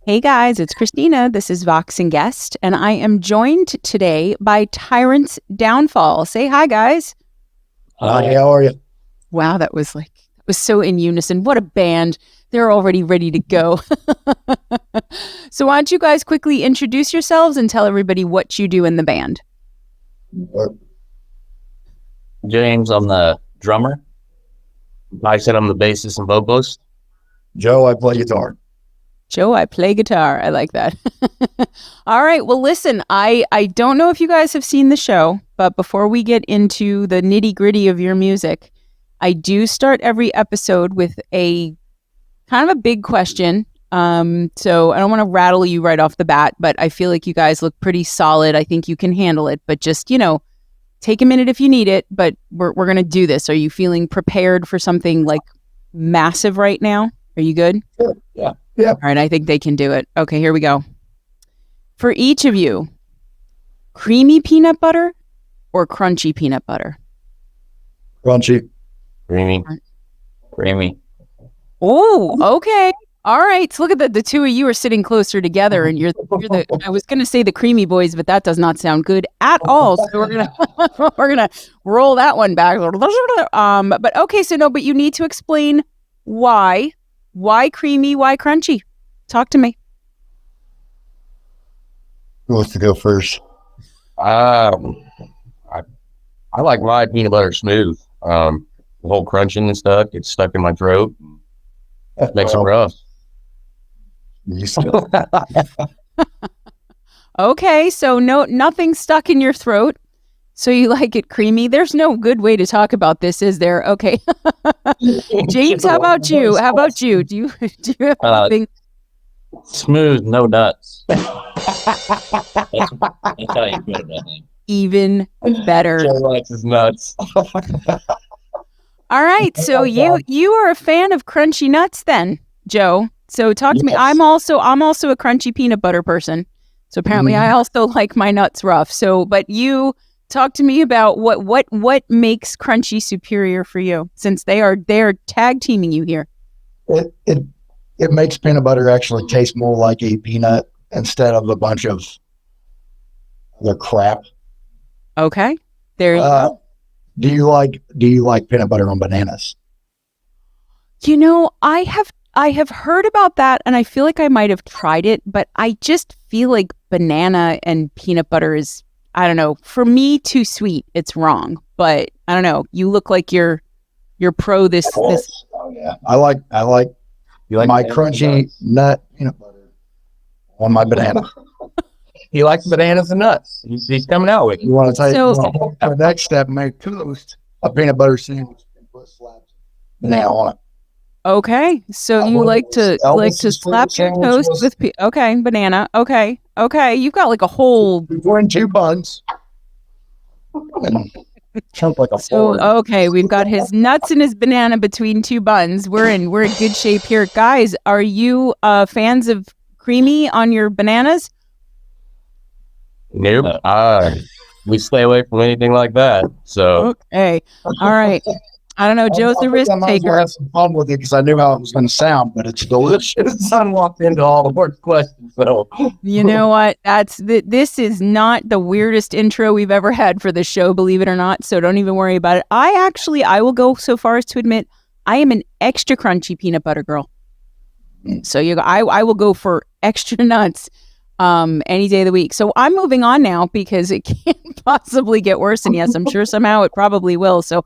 Hey guys, it's Christina. This is Vox and Guest, and I am joined today by Tyrant's Downfall. Say hi, guys. Hi, how are you? Wow, that was so in unison. What a band. They're already ready to go. So why don't you guys quickly introduce yourselves and tell everybody what you do in the band? James, I'm the drummer. I said I'm the bassist and vocalist. Joe, I play guitar. Joe, I play guitar. I like that. All right. Well, listen, I don't know if you guys have seen the show, but before we get into the nitty gritty of your music, I do start every episode with a kind of a big question. So I don't want to rattle you right off the bat, but I feel like you guys look pretty solid. I think you can handle it, but just, take a minute if you need it, but we're going to do this. Are you feeling prepared for something like massive right now? Are you good? Sure. Yeah. Yeah. All right. I think they can do it. Okay, here we go. For each of you, creamy peanut butter or crunchy peanut butter? Crunchy. Creamy. Oh, okay. All right. So look at the two of you are sitting closer together, and you're the. I was going to say the creamy boys, but that does not sound good at all. So we're gonna roll that one back. But okay. So no, but you need to explain why creamy, why crunchy. Talk to me. Who wants to go first? I like my peanut butter smooth. The whole crunching and stuff gets stuck in my throat. Makes it rough. You still Okay, so nothing stuck in your throat. So you like it creamy. There's no good way to talk about this, is there? Okay. James, how about you? Do you have anything? Smooth, no nuts. That's how you put it, I think. Even better. Joe likes his nuts. All right, so you are a fan of crunchy nuts then, Joe. So talk to me. I'm also a crunchy peanut butter person. So apparently I also like my nuts rough. So but you talk to me about what makes crunchy superior for you, since they're tag teaming you here. It makes peanut butter actually taste more like a peanut instead of a bunch of other crap. Okay. There you go. Do you like peanut butter on bananas? I have heard about that, and I feel like I might have tried it, but I just feel like banana and peanut butter is, I don't know, for me, too sweet. It's wrong, but I don't know. You look like you're pro this. Oh yeah, I like You like my crunchy nut peanut butter on my banana. He likes bananas and nuts. He's coming out with You you. want to take So- the next step? Make toast a peanut butter sandwich and put slabs of banana on it. Okay, so you like to slap your toast with banana. Okay, you've got like a whole. Between two buns. And chunk like a So fork. okay, we've got his nuts and his banana between two buns. We're in good shape here, guys. Are you fans of creamy on your bananas? Nope. We stay away from anything like that. So Okay, all right. I don't know. Joe's the risk I might as well taker. have some fun with it because I knew how it was going to sound, but it's delicious. his son walked into all the worst questions. So You know what? This is not the weirdest intro we've ever had for the show, believe it or not. So don't even worry about it. I will go so far as to admit I am an extra crunchy peanut butter girl. So I will go for extra nuts any day of the week. So I'm moving on now because it can't possibly get worse. And yes, I'm sure somehow it probably will. So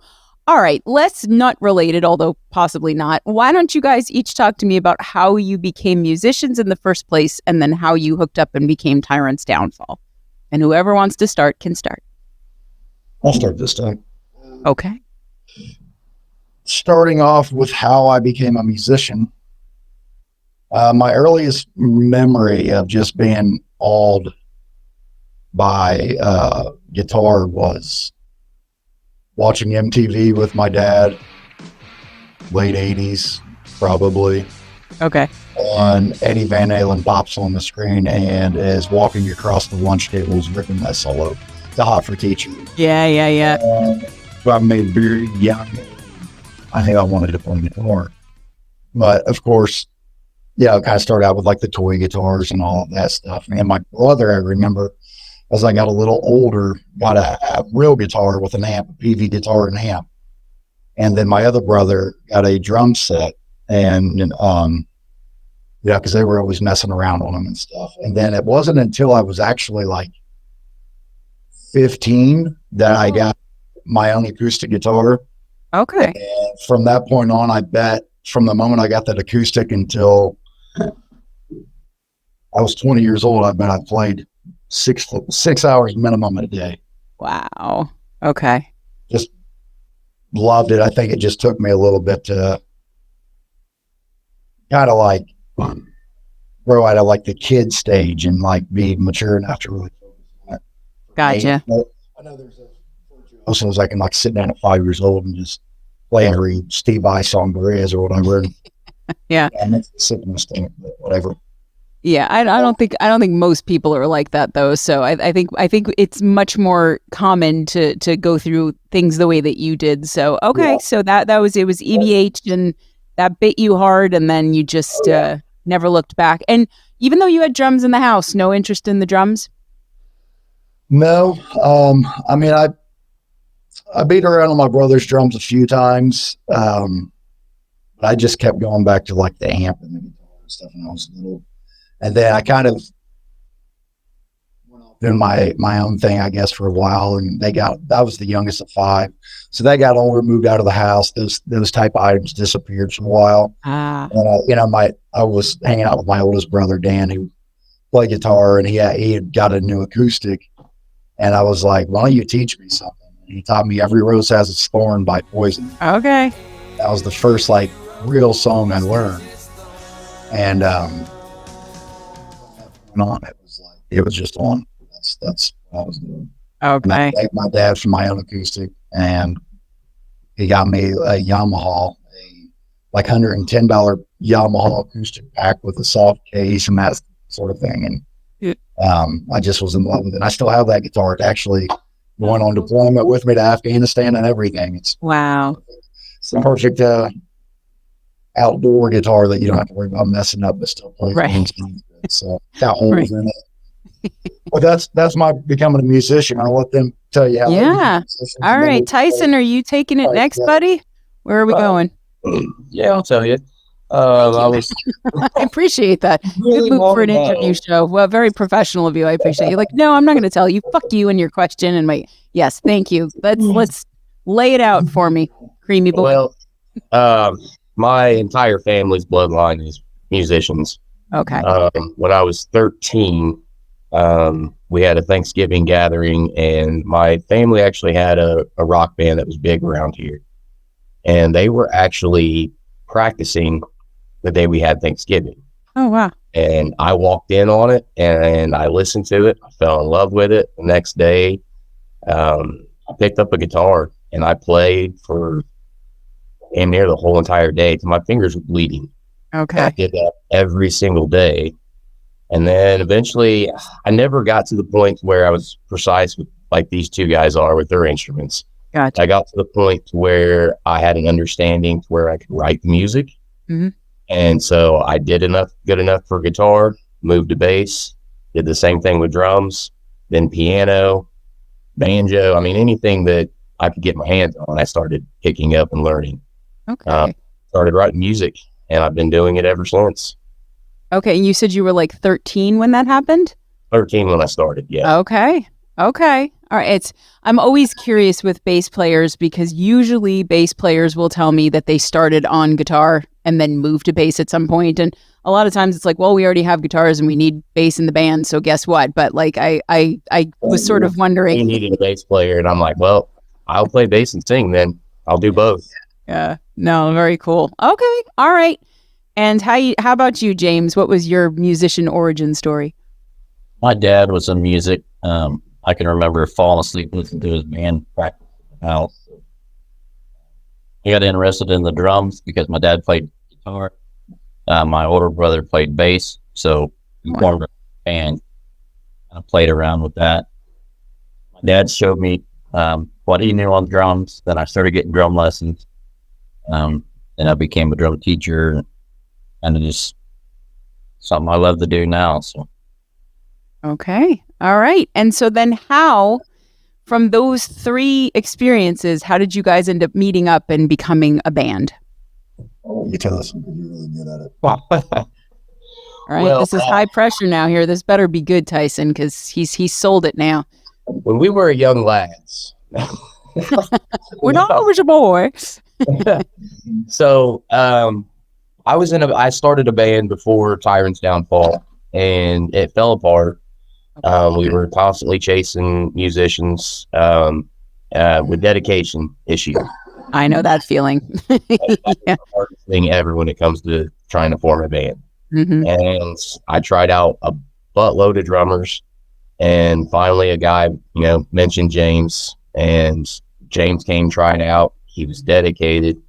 all right, less nut related, although possibly not. Why don't you guys each talk to me about how you became musicians in the first place, and then how you hooked up and became Tyrant's Downfall? And whoever wants to start can start. I'll start this time. Okay. Starting off with how I became a musician. My earliest memory of just being awed by guitar was watching MTV with my dad, late 80s, probably. Okay. And Eddie Van Halen pops on the screen and is walking across the lunch tables ripping that solo. The Hot for Teacher. Yeah. So I made very young. I think I wanted to play guitar. But of course, kind of started out with like the toy guitars and all of that stuff. And my brother, I remember, as I got a little older, got a real guitar with an amp, a PV guitar and amp. And then my other brother got a drum set, and because they were always messing around on them and stuff. And then it wasn't until I was actually like 15 that I got my own acoustic guitar. Okay. And from that point on, I bet from the moment I got that acoustic until I was 20 years old, I bet I played 6 hours minimum a day. Wow. Okay. Just loved it. I think it just took me a little bit to kind of like grow out of like the kid stage and like be mature enough to really focus on it. Gotcha. I know there's also I can like sit down at 5 years old and just play every Steve Vai song there is or whatever. Yeah. And it's a sickness thing, but whatever. Yeah, I don't think most people are like that though. So I think it's much more common to go through things the way that you did. So okay, yeah. So it was EVH and that bit you hard, and then you just never looked back. And even though you had drums in the house, no interest in the drums? No, I mean I beat around on my brother's drums a few times, but I just kept going back to like the amp and the guitar and stuff when I was little. And then I kind of went off doing my own thing, I guess, for a while. And I was the youngest of 5. So they got older, moved out of the house. Those type of items disappeared for a while. And I was hanging out with my oldest brother, Dan, who played guitar, and he had got a new acoustic. And I was like, why don't you teach me something? And he taught me Every Rose Has Its Thorn by Poison. Okay. That was the first like real song I learned. And, on it was just on. That's what I was doing. Okay. I thanked my dad for my own acoustic, and he got me a Yamaha, like $110 Yamaha acoustic pack with a soft case and that sort of thing. And I just was in love with it. And I still have that guitar. It actually went on deployment with me to Afghanistan and everything. It's the perfect outdoor guitar that you don't have to worry about messing up, but still play. Right. So got holes in it. Well, that's my becoming a musician. I'll let them tell you how. Yeah. All right, Tyson, are you taking it next, buddy? Where are we going? Yeah, I'll tell you. I appreciate that. Good move for an interview show. Well, very professional of you. I appreciate you. Like, no, I'm not going to tell you. Fuck you and your question and my. Yes, thank you. Let's lay it out for me, creamy boy. Well, my entire family's bloodline is musicians. Okay. When I was 13, we had a Thanksgiving gathering, and my family actually had a rock band that was big around here. And they were actually practicing the day we had Thanksgiving. Oh, wow. And I walked in on it, and I listened to it. I fell in love with it. The next day, I picked up a guitar, and I played for damn near the whole entire day till my fingers were bleeding. Okay. I did that every single day. And then eventually I never got to the point where I was precise with like these two guys are with their instruments. Gotcha. I got to the point where I had an understanding to where I could write the music. Mm-hmm. And so I did good enough for guitar, moved to bass, did the same thing with drums, then piano, banjo. I mean, anything that I could get my hands on, I started picking up and learning. Okay. Started writing music. And I've been doing it ever since. Okay. And you said you were like 13 when that happened? 13 when I started, yeah. Okay. All right. I'm always curious with bass players because usually bass players will tell me that they started on guitar and then moved to bass at some point. And a lot of times it's like, well, we already have guitars and we need bass in the band. So guess what? But like, I was sort of wondering. You needed a bass player. And I'm like, well, I'll play bass and sing then. I'll do both. Yeah. No, very cool. Okay. All right. And how about you, James? What was your musician origin story? My dad was in music. I can remember falling asleep listening to his band practice in the house. He got interested in the drums because my dad played guitar. My older brother played bass, so we formed a band. I played around with that. My dad showed me what he knew on drums. Then I started getting drum lessons. And I became a drum teacher, and it just something I love to do now. So Okay. All right. And so then how, from those 3 experiences, how did you guys end up meeting up and becoming a band? You tell us, you're really good at it. All right. Well, this is high pressure now here. This better be good, Tyson, because he's sold it now. when we were young lads, We're not always a boy. so I started a band before Tyrant's downfall, and it fell apart. We were constantly chasing musicians with dedication issues. I know that feeling. Yeah. Hardest thing ever when it comes to trying to form a band. Mhm. And I tried out a buttload of drummers, and finally a guy, mentioned James, and James came trying out. He was dedicated.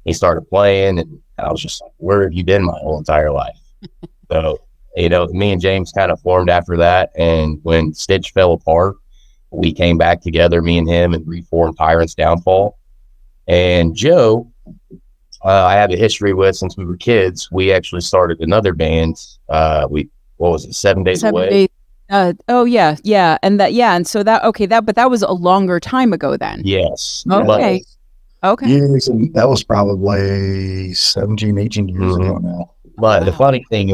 He started playing, and I was just like, where have you been my whole entire life? So, me and James kind of formed after that. And when Stitch fell apart, we came back together, me and him, and reformed Tyrant's Downfall. And Joe, I have a history with since we were kids. We actually started another band. What was it? 7 Days 7 Away. days. Oh yeah, yeah, and so but that was a longer time ago then. Yes. Okay. Okay. Years, and that was probably 17, 18 years ago now. But the Wow. funny thing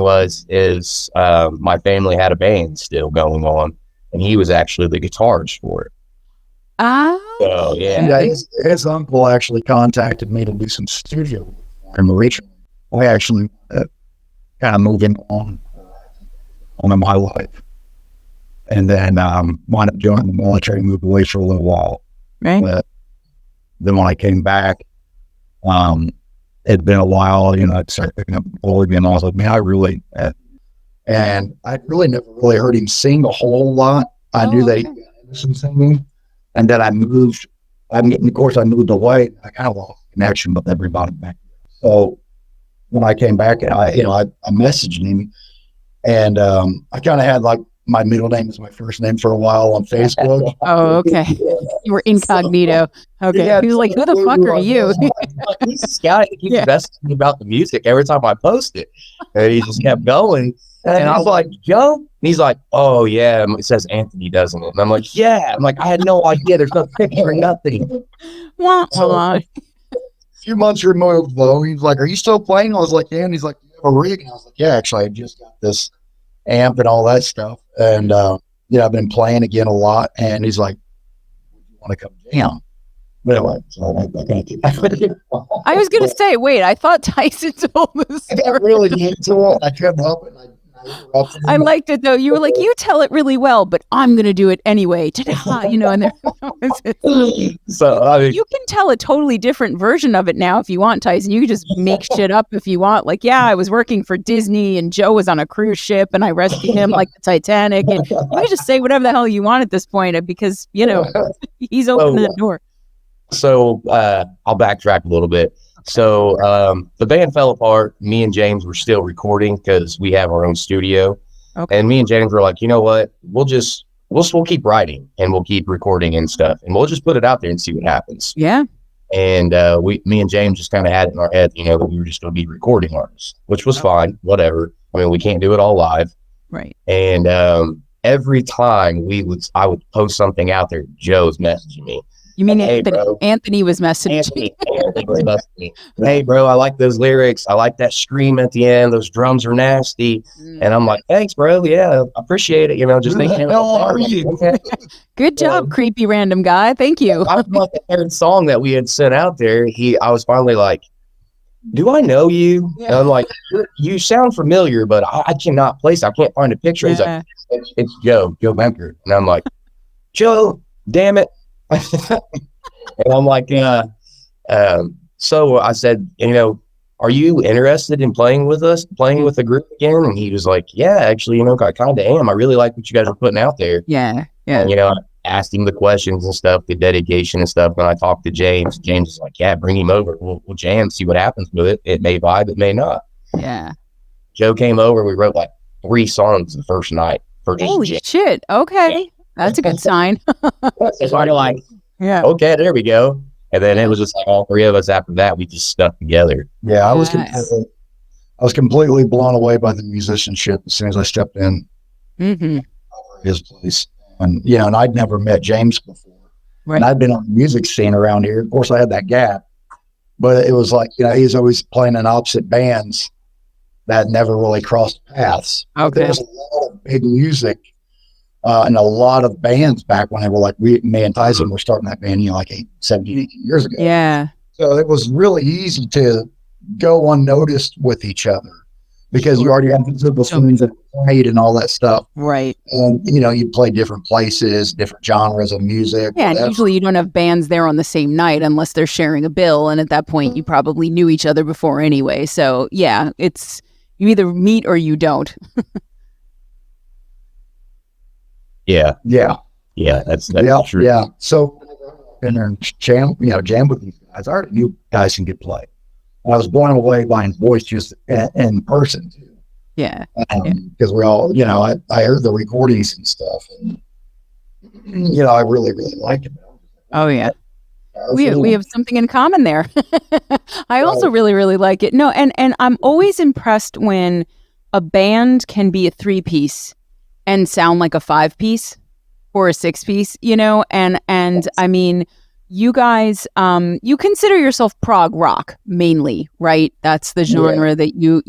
is my family had a band still going on, and he was actually the guitarist for it. Ah. So yeah. Yeah, his uncle actually contacted me to do some studio work in originally. I actually kind of moving on in my life. And then wound up joining the military, moved away for a little while. Right. But then when I came back, it'd been a while, I started picking up Foley, and I was like, man, I really, and I really never really heard him sing a whole lot. I knew that he got into some singing. And then I moved, I moved away. I kind of lost connection with everybody back there. So when I came back, I messaged him, and I kind of had like my middle name is my first name for a while on Facebook. Oh, okay. You were incognito. Okay. Yeah, He was like, who the fuck are you? He's this guy that keeps messaging me about the music every time I post it. And he just kept going. And I was like, Joe? And he's like, oh, yeah. It says Anthony, doesn't it? And I'm like, yeah. I'm like, I had no idea. There's no picture or nothing. Wah, So, wah. a few months removed, though, he's like, are you still playing? I was like, yeah. And he's like, you have a rig? And I was like, yeah, actually, I just got this amp and all that stuff. And, I've been playing again a lot. And he's like, you want to come jam? Anyway, so I was gonna say, wait, I thought Tyson told this. I got really into it. I couldn't help it. I interrupted him. I liked it though. You were like, you tell it really well, but I'm gonna do it anyway. Ta-da, and there. So, I mean, You can tell a totally different version of it now if you want, Tyson. You can just make shit up if you want. Like, yeah, I was working for Disney and Joe was on a cruise ship and I rescued him like the Titanic. And you can just say whatever the hell you want at this point because, he's opening the door. So I'll backtrack a little bit. So the band fell apart. Me and James were still recording because we have our own studio. Okay. And me and James were like, you know what? We'll keep writing and we'll keep recording and stuff, and we'll just put it out there and see what happens. Yeah. And me and James just kind of had it in our head, that we were just going to be recording artists, which was fine, whatever. I mean, we can't do it all live. Right. And every time I would post something out there, Joe's messaging me. You mean Hey, Anthony? bro. Anthony was messaging. Anthony was messaging me. Hey, bro, I like those lyrics. I like that scream at the end. Those drums are nasty. And I'm like, thanks, bro. Yeah, I appreciate it. Just thinking. Who the hell are you? Good job, creepy random guy. Thank you. I was like the third song that we had sent out there. I was finally like, do I know you? Yeah. And I'm like, you sound familiar, but I cannot place. I can't find a picture. He's like, it's Joe Benker. And I'm like, Joe, damn it. And I'm like, so I said, are you interested in playing with the group again? And he was like, yeah, actually, I kind of am. I really like what you guys are putting out there. Yeah. Yeah. And, I asked him the questions and stuff, the dedication and stuff. When I talked to James was like, yeah, bring him over. We'll jam, see what happens with it. It may vibe, it may not. Yeah. Joe came over. We wrote like 3 songs the first night. Holy shit. Okay. That's a good sign. It's already like, Yeah. okay, there we go. And then it was just like all 3 of us after that, we just stuck together. Yeah, I was Nice. I was completely blown away by the musicianship as soon as I stepped in Mm-hmm. his place. And, you know, and I'd never met James before. Right. And I'd been on the music scene around here. Of course, I had that gap, but it was like, you know, he's always playing in opposite bands that never really crossed paths. Okay. There was a lot of big music and a lot of bands back when they were like, me and Tyson were starting that band, you know, like 17, 18 years ago. Yeah. So it was really easy to go unnoticed with each other because you already had the bassoons and played and all that stuff. Right. And, you know, you play different places, different genres of music. Yeah, and whatever. usually you don't have bands there on the same night unless they're sharing a bill, and at that point you probably knew each other before anyway. So yeah, it's you either meet or you don't. Yeah. Yeah. Yeah. That's Yeah. true. Yeah. So, and then jam with these guys. I already knew guys can get play. I was blown away by his voice just in person too. Yeah. Because we all, you know, I heard the recordings and stuff, and you know, I really, really liked it. Oh yeah. We have something in common there. I also really, really like it. No, and I'm always impressed when a band can be a 3-piece and sound like a 5-piece or a 6-piece, you know, and I mean, you guys, you consider yourself prog rock mainly, right? That's the genre that you,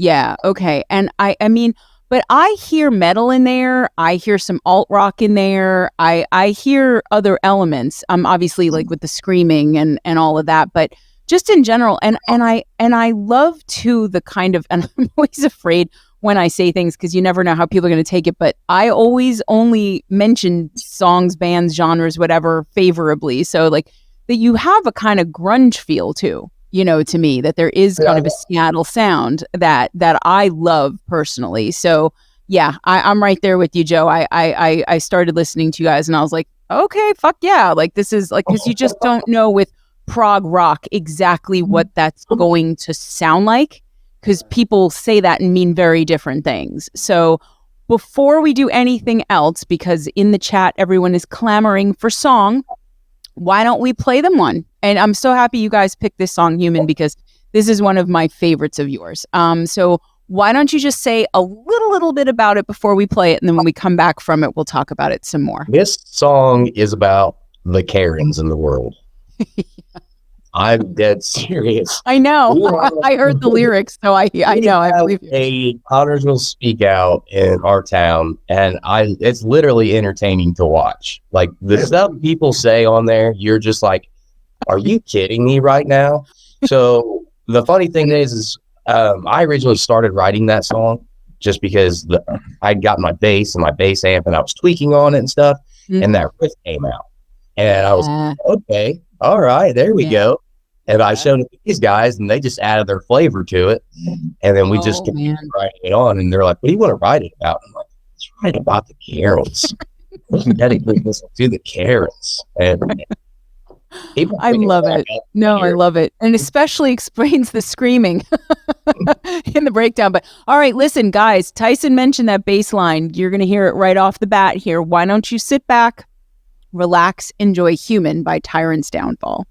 okay. And I mean, but I hear metal in there. I hear some alt rock in there. I hear other elements. Obviously like with the screaming and all of that, but just in general. And I love too the kind of, and I'm always afraid when I say things because you never know how people are going to take it. But I always only mention songs, bands, genres, whatever favorably. So like that you have a kind of grunge feel too. You know, to me, that there is kind of a Seattle sound that I love personally. So yeah, I'm right there with you, Joe. I started listening to you guys and I was like, okay, fuck yeah. Like this is like, because you just don't know with prog rock exactly what that's going to sound like, because people say that and mean very different things. So before we do anything else, because in the chat, everyone is clamoring for song, why don't we play them one? And I'm so happy you guys picked this song, Human, because this is one of my favorites of yours. So why don't you just say a little bit about it before we play it, and then when we come back from it, we'll talk about it some more. This song is about the Karens in the world. I'm dead serious. I know. I heard the lyrics, so I know. I believe you. A Potters will speak out in our town, and it's literally entertaining to watch. Like the stuff people say on there, you're just like, are you kidding me right now? So the funny thing is I originally started writing that song just because I'd got my bass and my bass amp and I was tweaking on it and stuff. Mm-hmm. And that riff came out. And I was like, okay, all right, there we go. And I showed it to these guys and they just added their flavor to it. And then we just continued writing it on. And they're like, what do you want to write it about? I'm like, let's write about the Karens. Let's dedicate this to the Karens. And I love it. No, I love it. And especially explains the screaming in the breakdown. But all right, listen, guys, Tyson mentioned that bass line. You're going to hear it right off the bat here. Why don't you sit back, relax, enjoy Human by Tyrant's Downfall.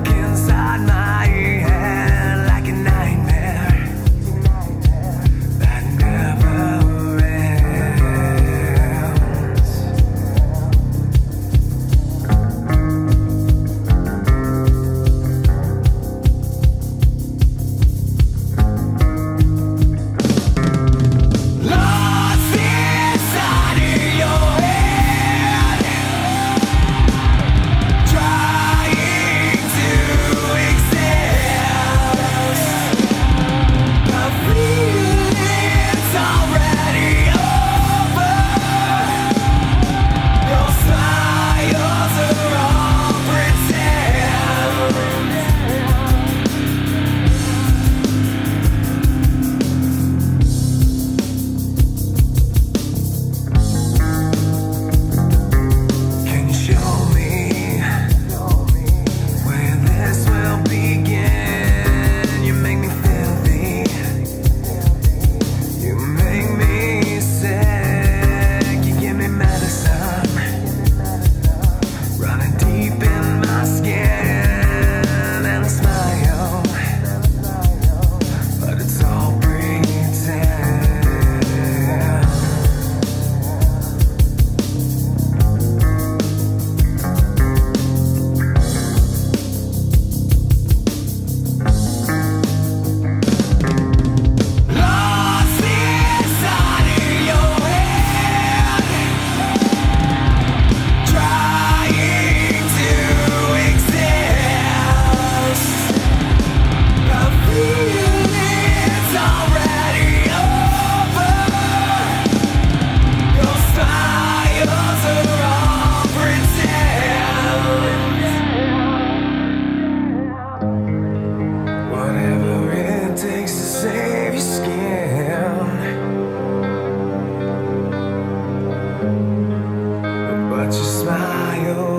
Inside my head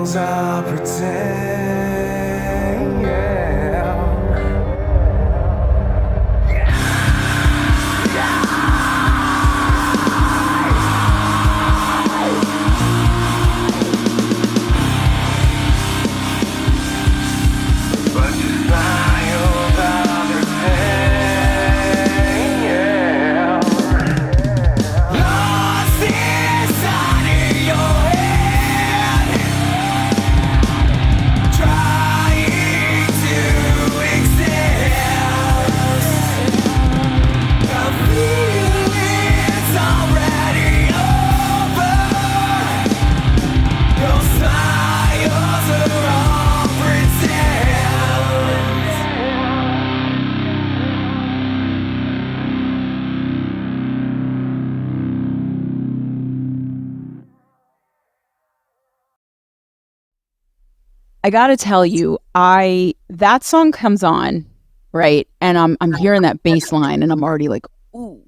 songs I pretend, yeah. But you smile about the pain, yeah. Lost inside of your head, trying to exist. The feeling's already over. Your smiles are all pretend. I gotta tell you, that song comes on, right? And I'm hearing that bass line and I'm already like, ooh,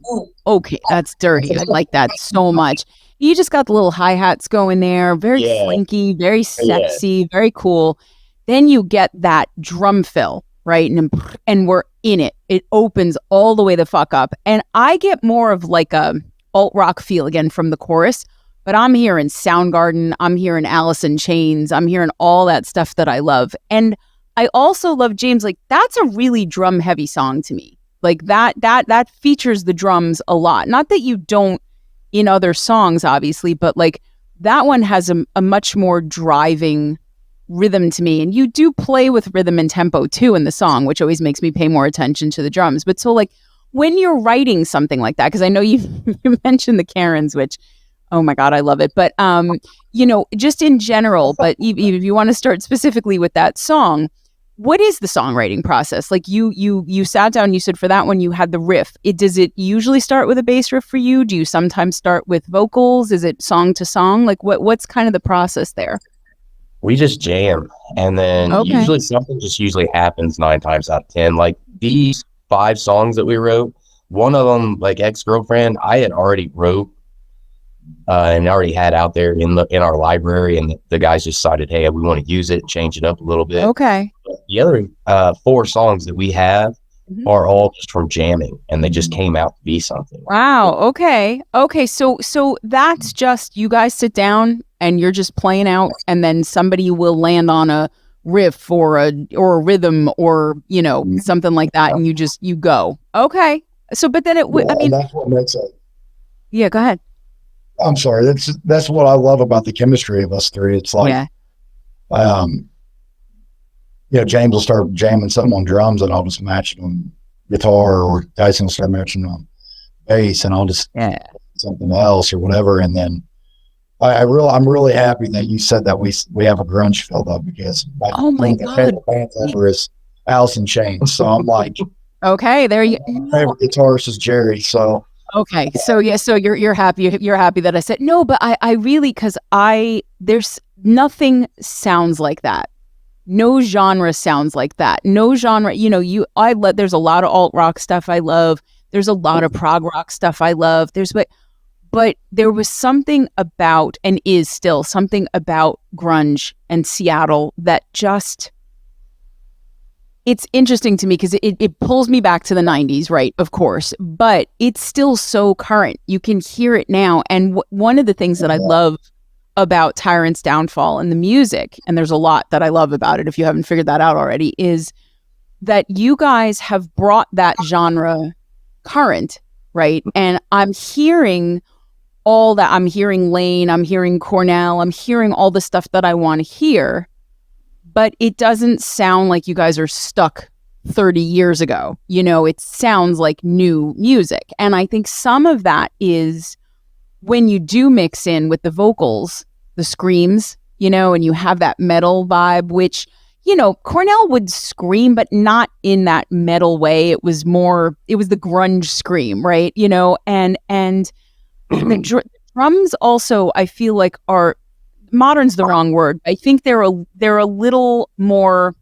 okay, that's dirty. I like that so much. You just got the little hi-hats going there, very Yeah. slinky, very sexy, very cool. Then you get that drum fill, right? And we're in it. It opens all the way the fuck up. And I get more of like a alt rock feel again from the chorus. But I'm hearing Soundgarden, I'm hearing Alice in Chains, I'm hearing all that stuff that I love. And I also love, James, like that's a really drum heavy song to me. Like that features the drums a lot. Not that you don't in other songs, obviously, but like that one has a much more driving rhythm to me. And you do play with rhythm and tempo too in the song, which always makes me pay more attention to the drums. But so like when you're writing something like that, because I know you mentioned the Karens, which oh my God, I love it. But, just in general, but even if you want to start specifically with that song, what is the songwriting process? Like you sat down, you said for that one, you had the riff. Does it usually start with a bass riff for you? Do you sometimes start with vocals? Is it song to song? Like what's kind of the process there? We just jam. And then usually something just usually happens 9 times out of 10. Like these 5 songs that we wrote, one of them, like Ex-Girlfriend, I had already wrote and already had out there in our library, and the guys decided, hey, we want to use it, change it up a little bit. Okay. But the other 4 songs that we have are all just from jamming, and they just came out to be something. Wow. Okay. So that's just you guys sit down and you're just playing out, and then somebody will land on a riff or a rhythm or something like that, and you go. Okay. So, but then I mean, that's what makes it. Yeah. Go ahead. I'm sorry. That's what I love about the chemistry of us three. It's like, James will start jamming something on drums, and I'll just match it on guitar, or Tyson will start matching on bass, and I'll just something else or whatever. And then I'm really happy that you said that we have a grunge filled up, because my favorite band ever is Alice in Chains. So I'm like, okay, there you. My favorite guitarist is Jerry. So. Okay. So so you're happy that I said no, but I really, because there's nothing sounds like that. No genre sounds like that. No genre, there's a lot of alt rock stuff I love. There's a lot of prog rock stuff I love. But there was something about, and is still something about grunge and Seattle that just, it's interesting to me because it pulls me back to the 90s, right? Of course, but it's still so current. You can hear it now. And one of the things that I love about Tyrant's downfall and the music, and there's a lot that I love about it if you haven't figured that out already, is that you guys have brought that genre current, right? And I'm hearing all that. I'm hearing Lane, I'm hearing Cornell, I'm hearing all the stuff that I want to hear. But it doesn't sound like you guys are stuck 30 years ago. It sounds like new music. And I think some of that is when you do mix in with the vocals, the screams, and you have that metal vibe, which, Cornell would scream, but not in that metal way. It was the grunge scream, right? And the drums also, I feel like, are, modern's the wrong word. I think they're a little more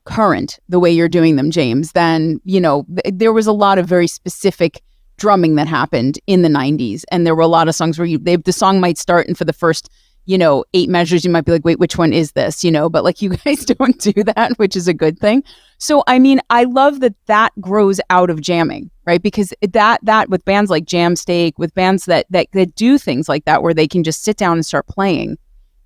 current the way you're doing them, James, than, there was a lot of very specific drumming that happened in the 90s. And there were a lot of songs where the song might start, and for the first, 8 measures, you might be like, wait, which one is this? But like you guys don't do that, which is a good thing. So, I mean, I love that grows out of jamming, right? Because that with bands like Jamstake, with bands that do things like that, where they can just sit down and start playing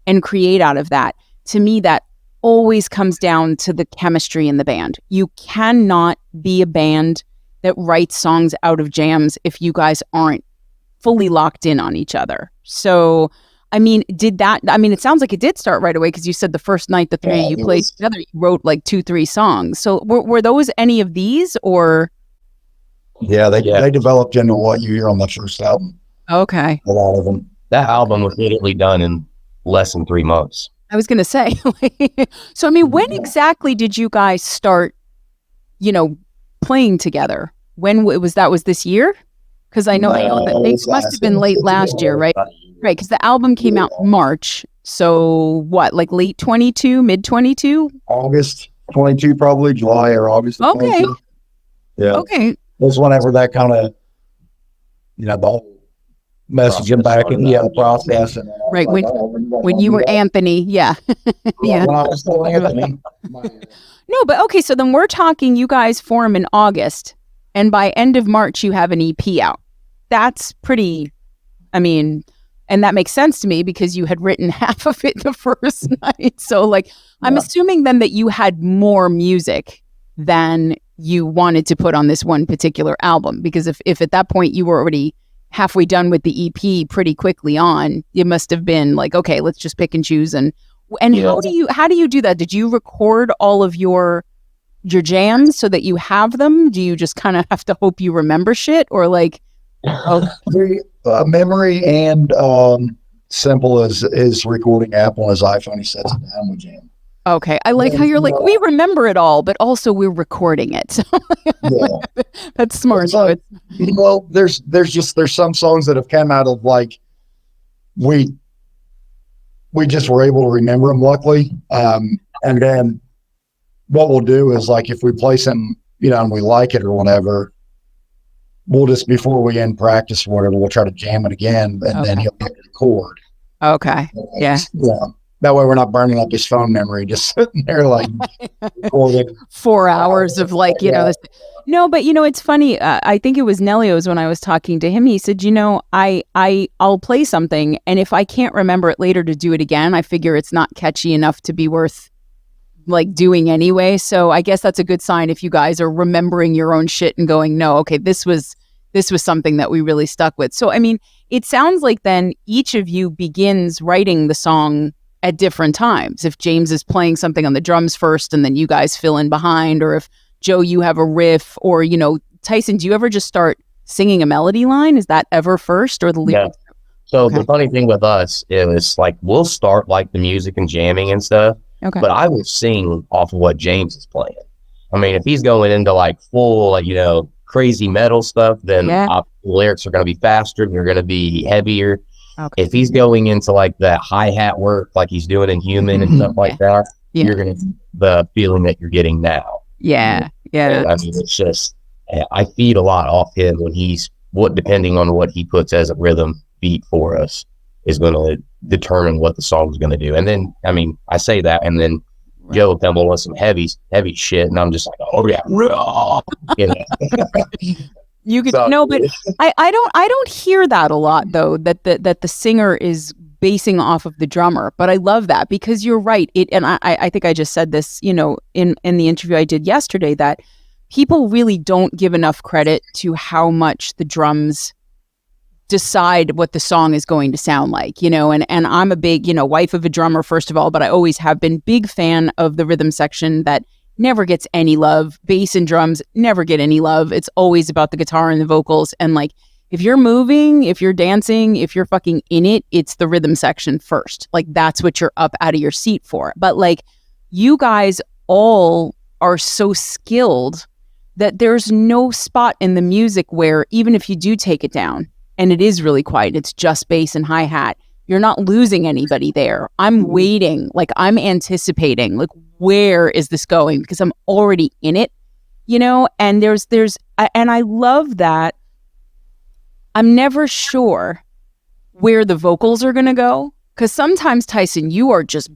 and create out of that. To me, that always comes down to the chemistry in the band. You cannot be a band that writes songs out of jams if you guys aren't fully locked in on each other. So, I mean, it sounds like it did start right away, because you said the first night the three of you played together, you wrote like 2-3 songs. So were those any of these, or? Yeah, they developed into what you hear on the first album. Okay. A lot of them. That album was literally done in less than 3 months. I was going to say, so, I mean, when exactly did you guys start, playing together? When was this year? Because I know that it must have been late last year, right? Right, because the album came out March. So what, like late 22, mid 22? August 22, probably July or August. Okay. 22. Yeah. Okay. That's whenever that kind of, the whole messaging back and the process. And right, when you were Anthony, yeah. Yeah. When I was still Anthony. No, but okay, so then we're talking you guys form in August, and by end of March you have an EP out. That's pretty, and that makes sense to me because you had written half of it the first night. So like, I'm assuming then that you had more music than you wanted to put on this one particular album, because if at that point you were already halfway done with the EP pretty quickly on, it must have been like, okay, let's just pick and choose. And how do you do that? Did you record all of your jams so that you have them? Do you just kind of have to hope you remember shit, or like? Memory and simple as recording app on his iPhone. He sets it down with jam. Okay, I like how you're like, we remember it all, but also we're recording it. Yeah. That's smart. Well, there's some songs that have come out of like we just were able to remember them, luckily. And then what we'll do is, like, if we play something, and we like it or whatever, we'll just, before we end practice or whatever, we'll try to jam it again, and then he'll hit record. Okay. Yeah. That way we're not burning up his phone memory, just sitting there like recording 4 hours of like, this. No, but it's funny. I think it was Nelio's when I was talking to him. He said, I'll play something, and if I can't remember it later to do it again, I figure it's not catchy enough to be worth like doing anyway. So I guess that's a good sign if you guys are remembering your own shit and going, no, okay, this was something that we really stuck with. So, it sounds like then each of you begins writing the song at different times. If James is playing something on the drums first and then you guys fill in behind, or if Joe, you have a riff, or, Tyson, do you ever just start singing a melody line? Is that ever first, or the lyrics? Yeah. So the funny thing with us is like, we'll start like the music and jamming and stuff, but I will sing off of what James is playing. If he's going into like full, crazy metal stuff, then the lyrics are going to be faster, they're going to be heavier. Okay. If he's going into like the hi-hat work, like he's doing in Human and stuff like that, you're going to the feeling that you're getting now. Yeah. Yeah. And, it's just, I feed a lot off him when depending on what he puts as a rhythm beat for us is going to determine what the song's going to do. And then, I say that, and then Joe will come with some heavy shit, and I'm just like, oh yeah, You could but I don't hear that a lot though, that the singer is basing off of the drummer. But I love that, because you're right. And I think I just said this, in the interview I did yesterday, that people really don't give enough credit to how much the drums decide what the song is going to sound like, and I'm a big, wife of a drummer, first of all, but I always have been big fan of the rhythm section that never gets any love. Bass and drums never get any love. It's always about the guitar and the vocals. And like, if you're moving, if you're dancing, if you're fucking in it, it's the rhythm section first. Like, that's what you're up out of your seat for. But like, you guys all are so skilled that there's no spot in the music where, even if you do take it down and it is really quiet, it's just bass and hi-hat, you're not losing anybody there. I'm waiting, like I'm anticipating, like, where is this going? Because I'm already in it, and and I love that. I'm never sure where the vocals are going to go, Because sometimes, Tyson, you are just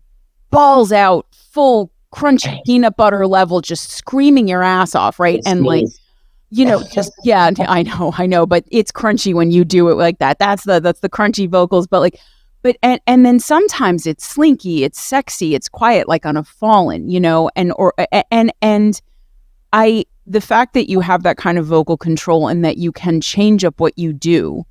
balls out, full crunchy peanut butter level, just screaming your ass off, right? And like, just yeah, I know, but it's crunchy when you do it like that. That's the crunchy vocals, but like, and then sometimes it's slinky, it's sexy, it's quiet, like on a Fallen, and the fact that you have that kind of vocal control and that you can change up what you do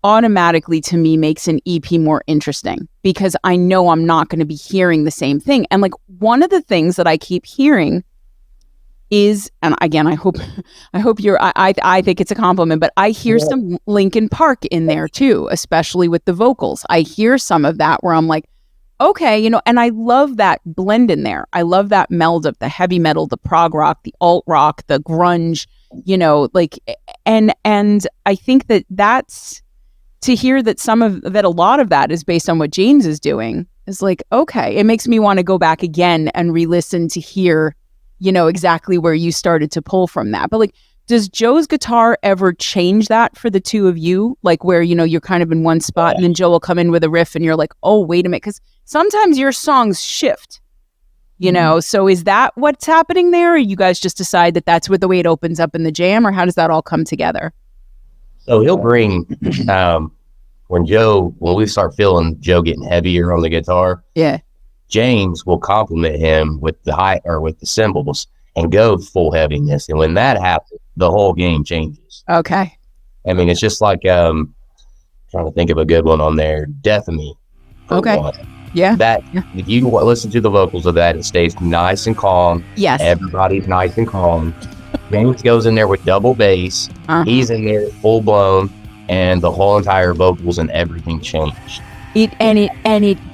automatically to me makes an EP more interesting, because I know I'm not going to be hearing the same thing. And like, one of the things that I keep hearing is, and again, I hope I think it's a compliment, but I hear some Linkin Park in there too, especially with the vocals. I hear some of that where I'm like, okay, and I love that blend in there. I love that meld of the heavy metal, the prog rock, the alt rock, the grunge, and I think that's, to hear that a lot of that is based on what James is doing is like, okay, it makes me want to go back again and re-listen to hear, exactly where you started to pull from that. But like, does Joe's guitar ever change that for the two of you? Like where, you're kind of in one spot and then Joe will come in with a riff and you're like, oh, wait a minute. Because sometimes your songs shift, so is that what's happening there? Or you guys just decide that that's the way it opens up in the jam, or how does that all come together? So he'll bring, when we start feeling Joe getting heavier on the guitar, yeah, James will compliment him with the cymbals and go full heaviness. And when that happens, the whole game changes. Okay. I mean, it's just like, trying to think of a good one on there. Death of Me. Okay. Yeah. If you listen to the vocals of that, it stays nice and calm. Yes. Everybody's nice and calm. James goes in there with double bass. Uh-huh. He's in there full blown, and the whole entire vocals and everything changed. It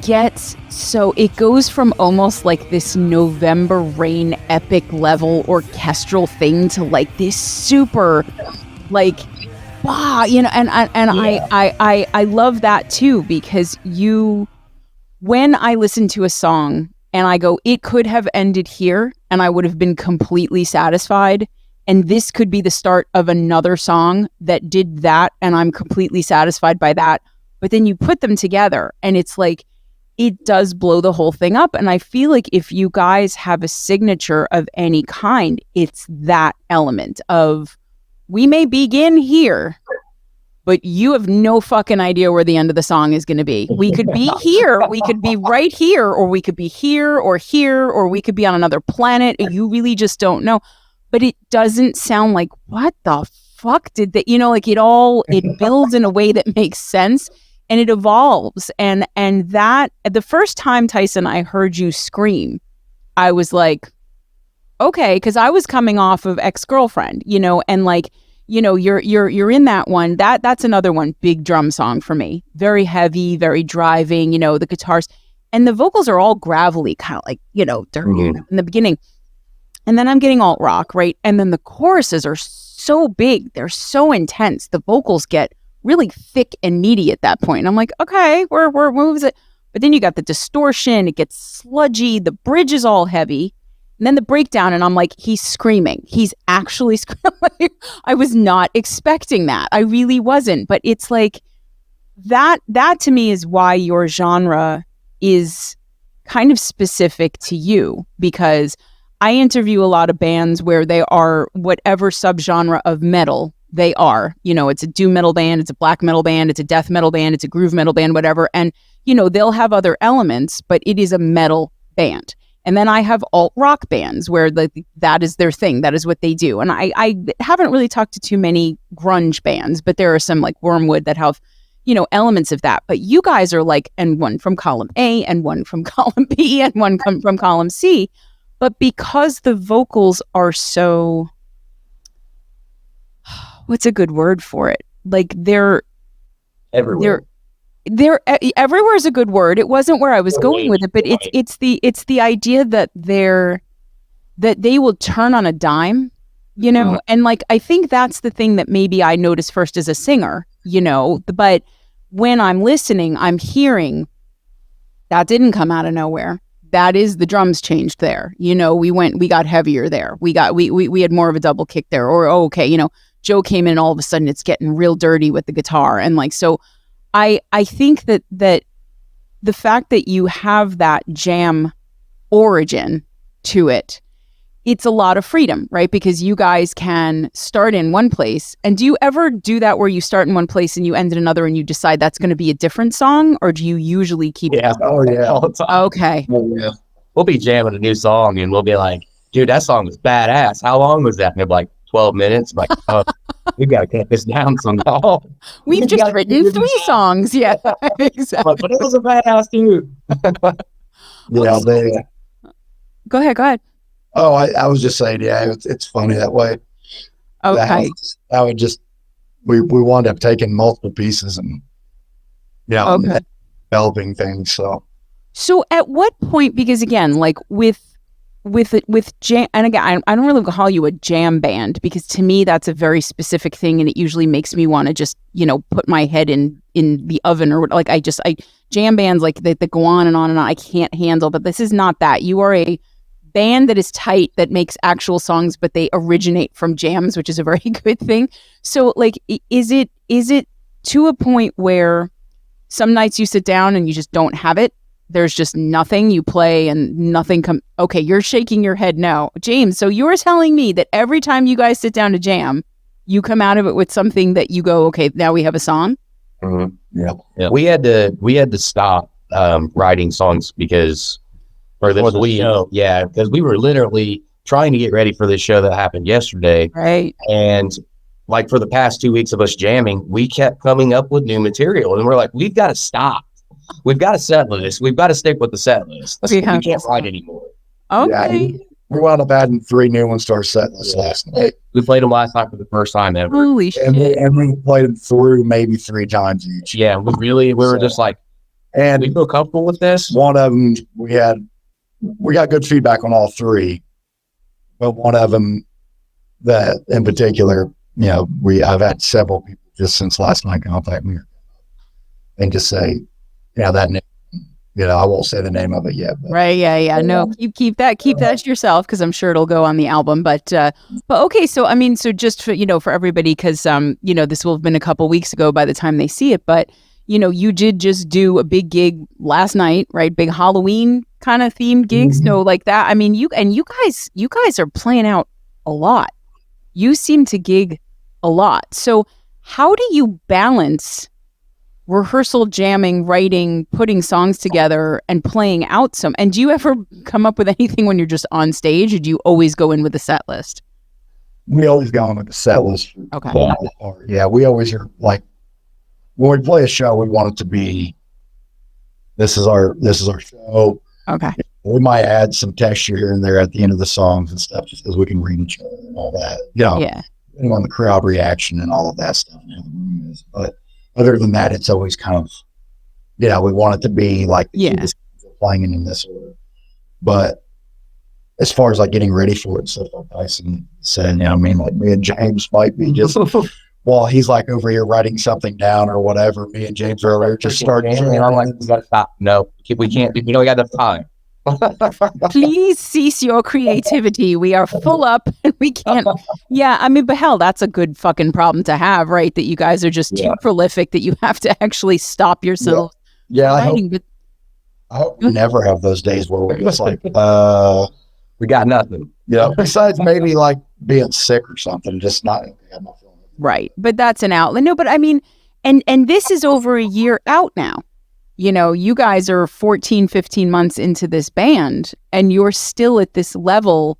gets so, it goes from almost like this November Rain epic level orchestral thing to like this super like I love that too, because when I listen to a song and I go, it could have ended here and I would have been completely satisfied, and this could be the start of another song that did that and I'm completely satisfied by that. But then you put them together and it's like, it does blow the whole thing up. And I feel like if you guys have a signature of any kind, it's that element of, we may begin here, but you have no fucking idea where the end of the song is going to be. We could be here, we could be right here, or we could be here, or we could be on another planet. You really just don't know. But it doesn't sound like, what the fuck did that? It builds in a way that makes sense and it evolves. And that, the first time, Tyson, I heard you scream, I was like, okay, because I was coming off of Ex-Girlfriend, and like, you're in that one. That's another one, big drum song for me. Very heavy, very driving, the guitars. And the vocals are all gravelly, kind of like, dirty in the beginning. And then I'm getting alt rock, right? And then the choruses are so big. They're so intense. The vocals get really thick and meaty at that point. And I'm like, okay, where moves it? But then you got the distortion. It gets sludgy. The bridge is all heavy. And then the breakdown, and I'm like, he's screaming. He's actually screaming. I was not expecting that. I really wasn't. But it's like, that to me is why your genre is kind of specific to you, because I interview a lot of bands where they are whatever subgenre of metal they are. It's a doom metal band, it's a black metal band, it's a death metal band, it's a groove metal band, whatever. And, they'll have other elements, but it is a metal band. And then I have alt rock bands where that is their thing. That is what they do. And I haven't really talked to too many grunge bands, but there are some like Wormwood that have, elements of that. But you guys are like, and one from column A and one from column B and one from column C. But because the vocals are so, what's a good word for it? Like they're Everywhere. They're everywhere is a good word. It wasn't where I was going with it, but it's the idea that they will turn on a dime, and like, I think that's the thing that maybe I noticed first as a singer, but when I'm listening, I'm hearing that didn't come out of nowhere. That is, the drums changed there. We got heavier there. We had more of a double kick there, or, Joe came in and all of a sudden it's getting real dirty with the guitar. And like, so I think that the fact that you have that jam origin to it, it's a lot of freedom, right? Because you guys can start in one place. And do you ever do that where you start in one place and you end in another and you decide that's going to be a different song? Or do you usually keep Yeah. Oh yeah. All the time. Okay. Yeah. We'll be jamming a new song and we'll be like, dude, that song was badass. How long was that? And they'll be like, 12 minutes. I'm like, oh, we got to cut this down somehow. We've just written 3 songs. Yeah, exactly. But it was a badass dude. Yeah. They, Go ahead. oh, I was just saying, yeah, it's funny that way. Okay. That would just, we wound up taking multiple pieces and, Okay. developing things. So at what point, because again, like with jam, and again, I don't really call you a jam band because to me that's a very specific thing, and it usually makes me want to just put my head in the oven or like I jam bands like that go on and on and on. I can't handle, but this is not that. You are a band that is tight that makes actual songs, but they originate from jams, which is a very good thing. So like, is it to a point where some nights you sit down and you just don't have it? There's just nothing you play and nothing okay, you're shaking your head no. James, so you're telling me that every time you guys sit down to jam, you come out of it with something that you go, okay, now we have a song? Mhm. Yeah. Yep. We had to stop writing songs because for this show. Yeah, because we were literally trying to get ready for this show that happened yesterday. Right. And like for the past 2 weeks of us jamming, we kept coming up with new material. And we're like, we've got to stop. We've got a set list. We've got to stick with the set list. We We have can't to. write anymore. Okay. Yeah, we wound up adding 3 new ones to our set list last night. We played them last night for the first time ever. Holy shit. And we played them through maybe 3 times each. Yeah, we were just like, And we feel comfortable with this. one of them, we got good feedback on all 3, but one of them that in particular, I've had several people just since last night contact me and just say, that name, I won't say the name of it yet. But Right. Yeah. No, you keep that to yourself because I'm sure it'll go on the album. But okay. So, I mean, so just for, for everybody, because, this will have been a couple weeks ago by the time they see it. But, you did just do a big gig last night, right? Big Halloween kind of themed gigs. No, like that. I mean, you guys are playing out a lot. You seem to gig a lot. So how do you balance rehearsal, jamming, writing, putting songs together, and playing out some? And do you ever come up with anything when you're just on stage, or do you always go in with a set list? we always go on with the set list. Okay. Yeah, we always are like, when we play a show, we want it to be, this is our show. Okay. We might add some texture here and there at the end of the songs and stuff, just because we can read each other and all that. Yeah. Depending on the crowd reaction and all of that stuff and how the room is. But other than that, it's always kind of, we want it to be like the keys are playing in this order. But as far as like getting ready for it and stuff, like Tyson said, like me and James might be just while he's like over here writing something down or whatever, me and James are over here just starting. And I'm like, we gotta stop. No, we can't. We don't got enough time. Please cease your creativity. We are full up and we can't. Yeah, I mean, but hell, that's a good fucking problem to have, right? That you guys are just too prolific that you have to actually stop yourself. Yeah, I writing. hope we never have those days where we're just like, we got nothing. besides maybe like being sick or something, just not. I'm not feeling it. Right. But that's an outlet. No, but I mean, and this is over a year out now. You guys are 14, 15 months into this band and you're still at this level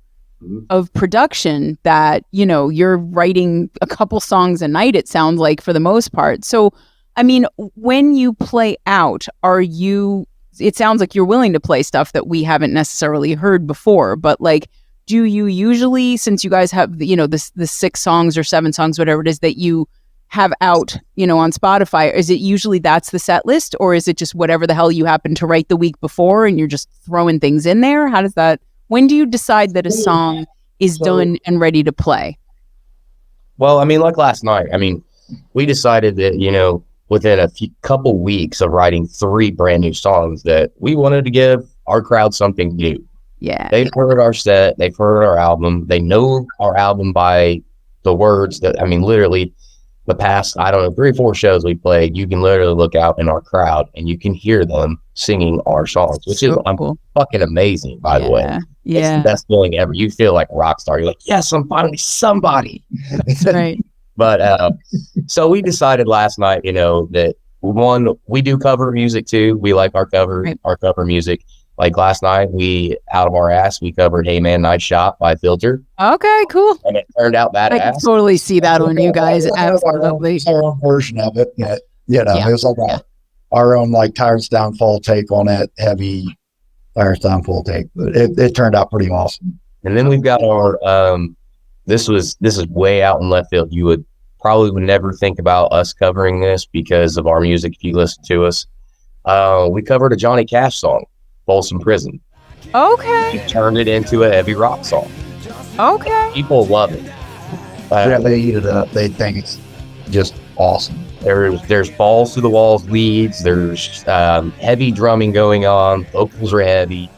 of production that, you're writing a couple songs a night, it sounds like, for the most part. So, I mean, when you play out, it sounds like you're willing to play stuff that we haven't necessarily heard before, but like, do you usually, since you guys have, the 6 songs or 7 songs, whatever it is that you have out, on Spotify, is it usually that's the set list, or is it just whatever the hell you happen to write the week before and you're just throwing things in there? How does that, when do you decide that a song is done and ready to play? Well, I mean, like last night, we decided that, within a couple weeks of writing 3 brand new songs that we wanted to give our crowd something new. Yeah. They've heard our set, they've heard our album, they know our album by the words that, literally, the past, I don't know, 3 or 4 shows we played, you can literally look out in our crowd and you can hear them singing our songs, which is cool. fucking amazing, by the way. It's the Yeah. best feeling ever. You feel like a rock star. You're like, yes, I'm finally somebody. Right. But so we decided last night, you know, that one, we do cover music too. We like our cover music. Like last night, we out of our ass, we covered "Hey Man, Nice Shot" by Filter, Okay, cool. and it turned out I can badass. totally see that on you guys. Absolutely. It's our own version of it. Yeah, you know, Yeah. it was like our own like Tyrant's Downfall take on that heavy Tyrant's Downfall take, but it turned out pretty awesome. And then we've got our this is way out in left field. You would never think about us covering this because of our music if you listen to us. We covered a Johnny Cash song, Folsom Prison. Okay. We turned it into a heavy rock song. Okay. People love it. Yeah, they eat it up. They think it's just awesome. There's balls to the walls leads. There's heavy drumming going on. Vocals are heavy.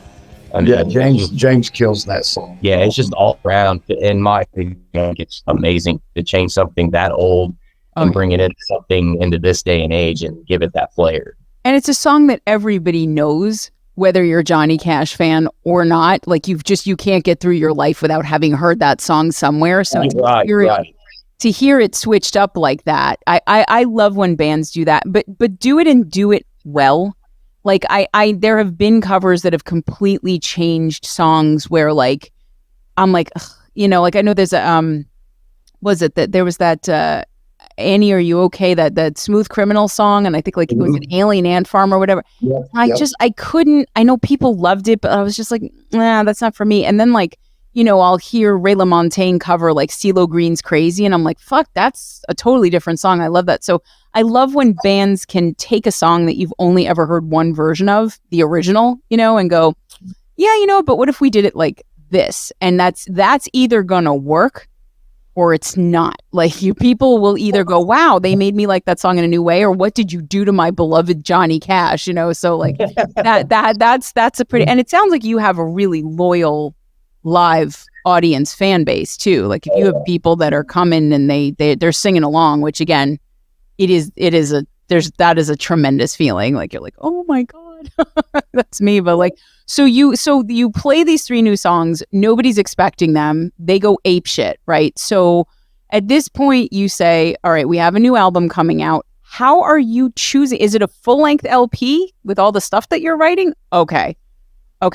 Yeah, James kills that song. Yeah, it's just all around. In my opinion, it's amazing to change something that old and bring it into something into this day and age and give it that flair. And it's a song that everybody knows, whether you're a Johnny Cash fan or not. Like you can't get through your life without having heard that song somewhere. So to hear it switched up like that, I love when bands do that, but do it and do it well. Like there have been covers that have completely changed songs where like, I'm like, ugh, you know, like I know there's a, was it that there was that, Annie, are you okay? That Smooth Criminal song. And I think like it was an Alien Ant Farm or whatever. Yeah, I couldn't, I know people loved it, but I was just like, nah, that's not for me. And then like, you know, I'll hear Ray LaMontagne cover like CeeLo Green's Crazy. And I'm like, fuck, that's a totally different song. I love that. So I love when bands can take a song that you've only ever heard one version of, the original, you know, and go, yeah, you know, but what if we did it like this? And that's either gonna work or it's not. Like you people will either go, wow, they made me like that song in a new way, or what did you do to my beloved Johnny Cash? You know, so like that's a pretty, and it sounds like you have a really loyal live audience fan base too. Like if you have people that are coming and they're singing along, which again, that is a tremendous feeling. Like you're like, oh my God, that's me. But like, so you play these 3 new songs, nobody's expecting them. They go ape shit, right? So at this point you say, all right, we have a new album coming out. How are you choosing? Is it a full length LP with all the stuff that you're writing? Okay.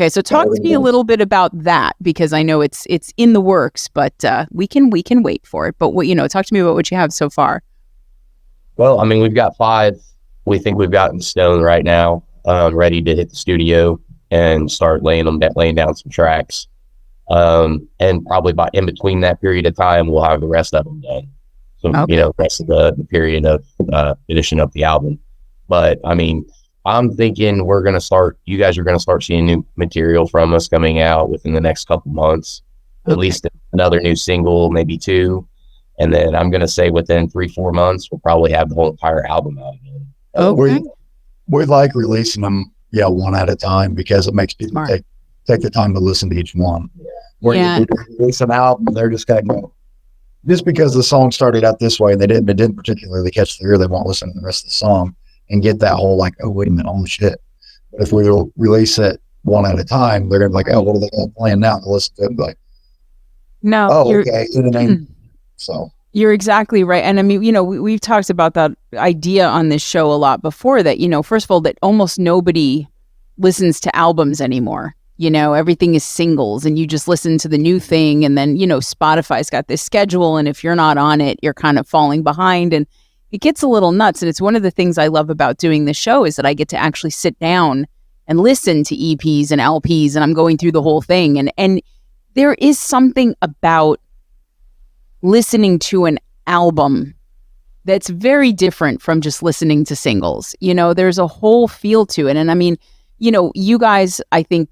So talk to me a little bit about that, because I know it's in the works, but we can wait for it. But what, you know, talk to me about what you have so far. Well, I mean, we've got 5. We think we've got in stone right now, ready to hit the studio and start laying down some tracks. And probably in between that period of time, we'll have the rest of them done. So, you know, the rest of the period of finishing up the album. But I mean, I'm thinking you guys are going to start seeing new material from us coming out within the next couple months, at least another new single, maybe 2. And then I'm going to say within 3-4 months, we'll probably have the whole entire album out again. Okay. We like releasing them, one at a time, because it makes people take the time to listen to each one. Where you release an album, they're just going to go, just because the song started out this way and it didn't particularly catch the ear, they won't listen to the rest of the song and get that whole like, oh, wait a minute, oh shit. But if we release it one at a time, they're going to be like, oh, what are they playing now? To listen to it, like, no, okay. You know what I mean? So you're exactly right. And I mean, you know, we've talked about that idea on this show a lot before, that, you know, first of all, that almost nobody listens to albums anymore. You know, everything is singles and you just listen to the new thing. And then, you know, Spotify's got this schedule. And if you're not on it, you're kind of falling behind. And it gets a little nuts. And it's one of the things I love about doing this show is that I get to actually sit down and listen to EPs and LPs, and I'm going through the whole thing. And there is something about listening to an album that's very different from just listening to singles. You know, there's a whole feel to it. And I mean, you know, you guys, I think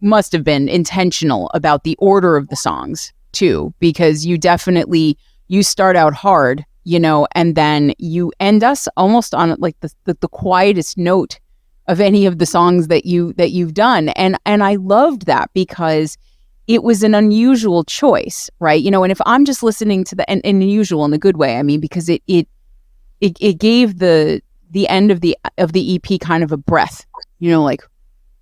must have been intentional about the order of the songs too, because you start out hard, you know, and then you end us almost on like the quietest note of any of the songs that you've done. And I loved that, because it was an unusual choice, right? You know, and if I'm just listening to and unusual in a good way, I mean, because it gave the end of the EP kind of a breath, you know, like,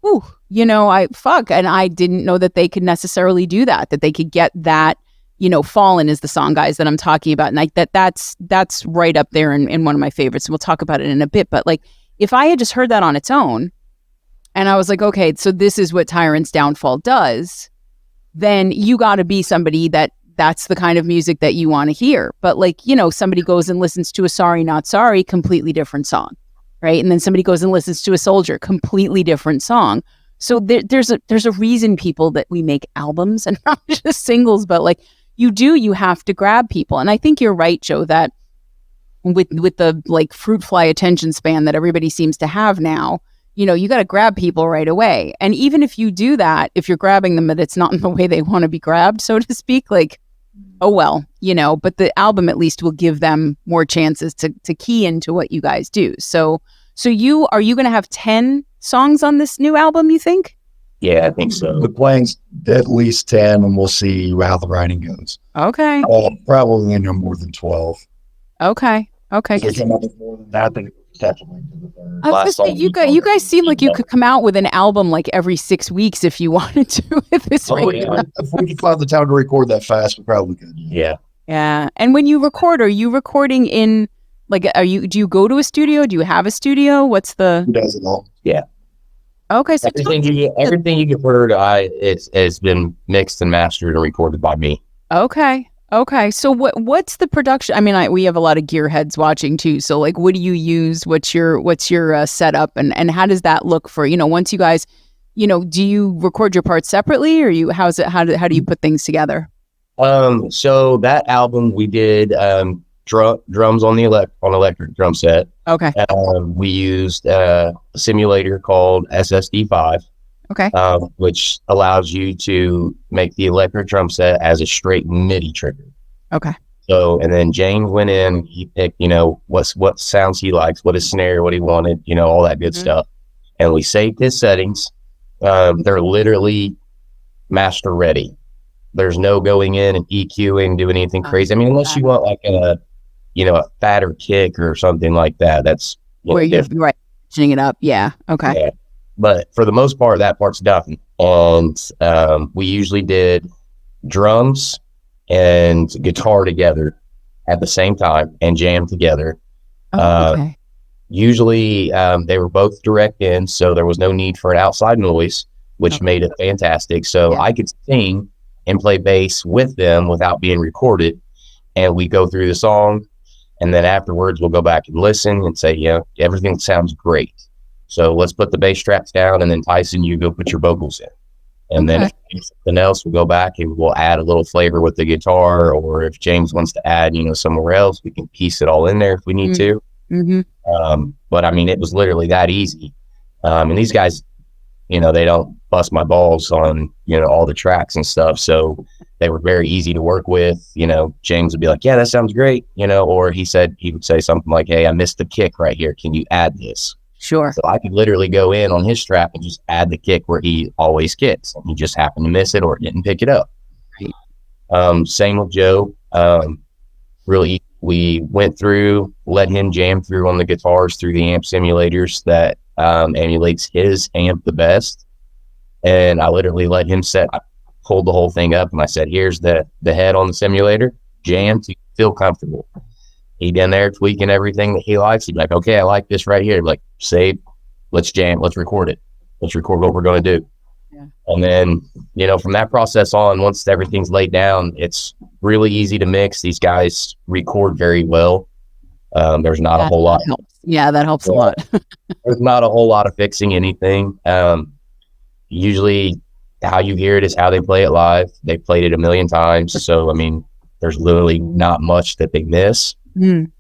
ooh, you know, and I didn't know that they could necessarily do that they could get that, you know, Fallen is the song, guys, that I'm talking about. And that's right up there in one of my favorites. And we'll talk about it in a bit. But like, if I had just heard that on its own and I was like, okay, so this is what Tyrant's Downfall does, then you got to be somebody that's the kind of music that you want to hear. But like, you know, somebody goes and listens to a Sorry Not Sorry, completely different song, right? And then somebody goes and listens to a Soldier, completely different song. So there's a reason, people, that we make albums and not just singles, but like you have to grab people. And I think you're right, Joe, that with the like fruit fly attention span that everybody seems to have now, you know, you got to grab people right away. And even if you do that, if you're grabbing them, but it's not in the way they want to be grabbed, so to speak, like, oh, well, you know, but the album at least will give them more chances to key into what you guys do. So are you going to have 10 songs on this new album, you think? Yeah, I think so. We're playing at least 10, and we'll see how the writing goes. Okay. Probably in more than 12. Okay. If we come up with more than that, then it's definitely to the third. I was gonna say, you guys seem like you could come out with an album like every 6 weeks if you wanted to at this rate. Yeah. If we could find the time to record that fast, we probably could. Yeah. Yeah. And when you record, are you recording in like, do you go to a studio? Do you have a studio? What's the? Who does it all? Yeah. Okay. So Everything you get heard, it's been mixed and mastered and recorded by me. Okay. So what's the production? I mean, we have a lot of gearheads watching too. So like, what do you use? What's your setup, and how does that look for, you know, once you guys, you know, do you record your parts separately, or how do you put things together? So that album we did drums on the electric drum set. Okay. We used a simulator called SSD5. Okay. Which allows you to make the electric drum set as a straight MIDI trigger. Okay. So, and then James went in, he picked, you know, what sounds he likes, what his snare, what he wanted, you know, all that good stuff. And we saved his settings. They're literally master ready. There's no going in and EQing, doing anything crazy. I mean, unless you want like a fatter kick or something like that. That's where you're right, pitching it up. Yeah. Okay. Yeah. But for the most part, that part's done. And we usually did drums and guitar together at the same time and jam together. Okay. Usually they were both direct in, so there was no need for an outside noise, which made it fantastic. So I could sing and play bass with them without being recorded. And we go through the song, and then afterwards we'll go back and listen and say, yeah, everything sounds great. So let's put the bass tracks down, and then Tyson, you go put your vocals in. And then if something else, we'll go back and we'll add a little flavor with the guitar, or if James wants to add, you know, somewhere else, we can piece it all in there if we need to. Mm-hmm. But I mean, it was literally that easy. And these guys, you know, they don't bust my balls on, you know, all the tracks and stuff. So they were very easy to work with. You know, James would be like, yeah, that sounds great. You know, or he would say something like, hey, I missed the kick right here. Can you add this? Sure. So I could literally go in on his track and just add the kick where he always kicks. He just happened to miss it or didn't pick it up. Right. Same with Joe. Really, we went through, let him jam through on the guitars through the amp simulators that emulates his amp the best. And I literally let him I pulled the whole thing up and I said, here's the head on the simulator, jam to feel comfortable. He'd been there tweaking everything that he likes. He'd be like, okay, I like this right here. He'd be like, save, let's jam, let's record it. Let's record what we're going to do. Yeah. And then, you know, from that process on, once everything's laid down, it's really easy to mix. These guys record very well. There's not a whole lot. Yeah, that helps a lot. There's not a whole lot of fixing anything. Usually how you hear it is how they play it live. They played it a million times. So, I mean, there's literally not much that they miss. And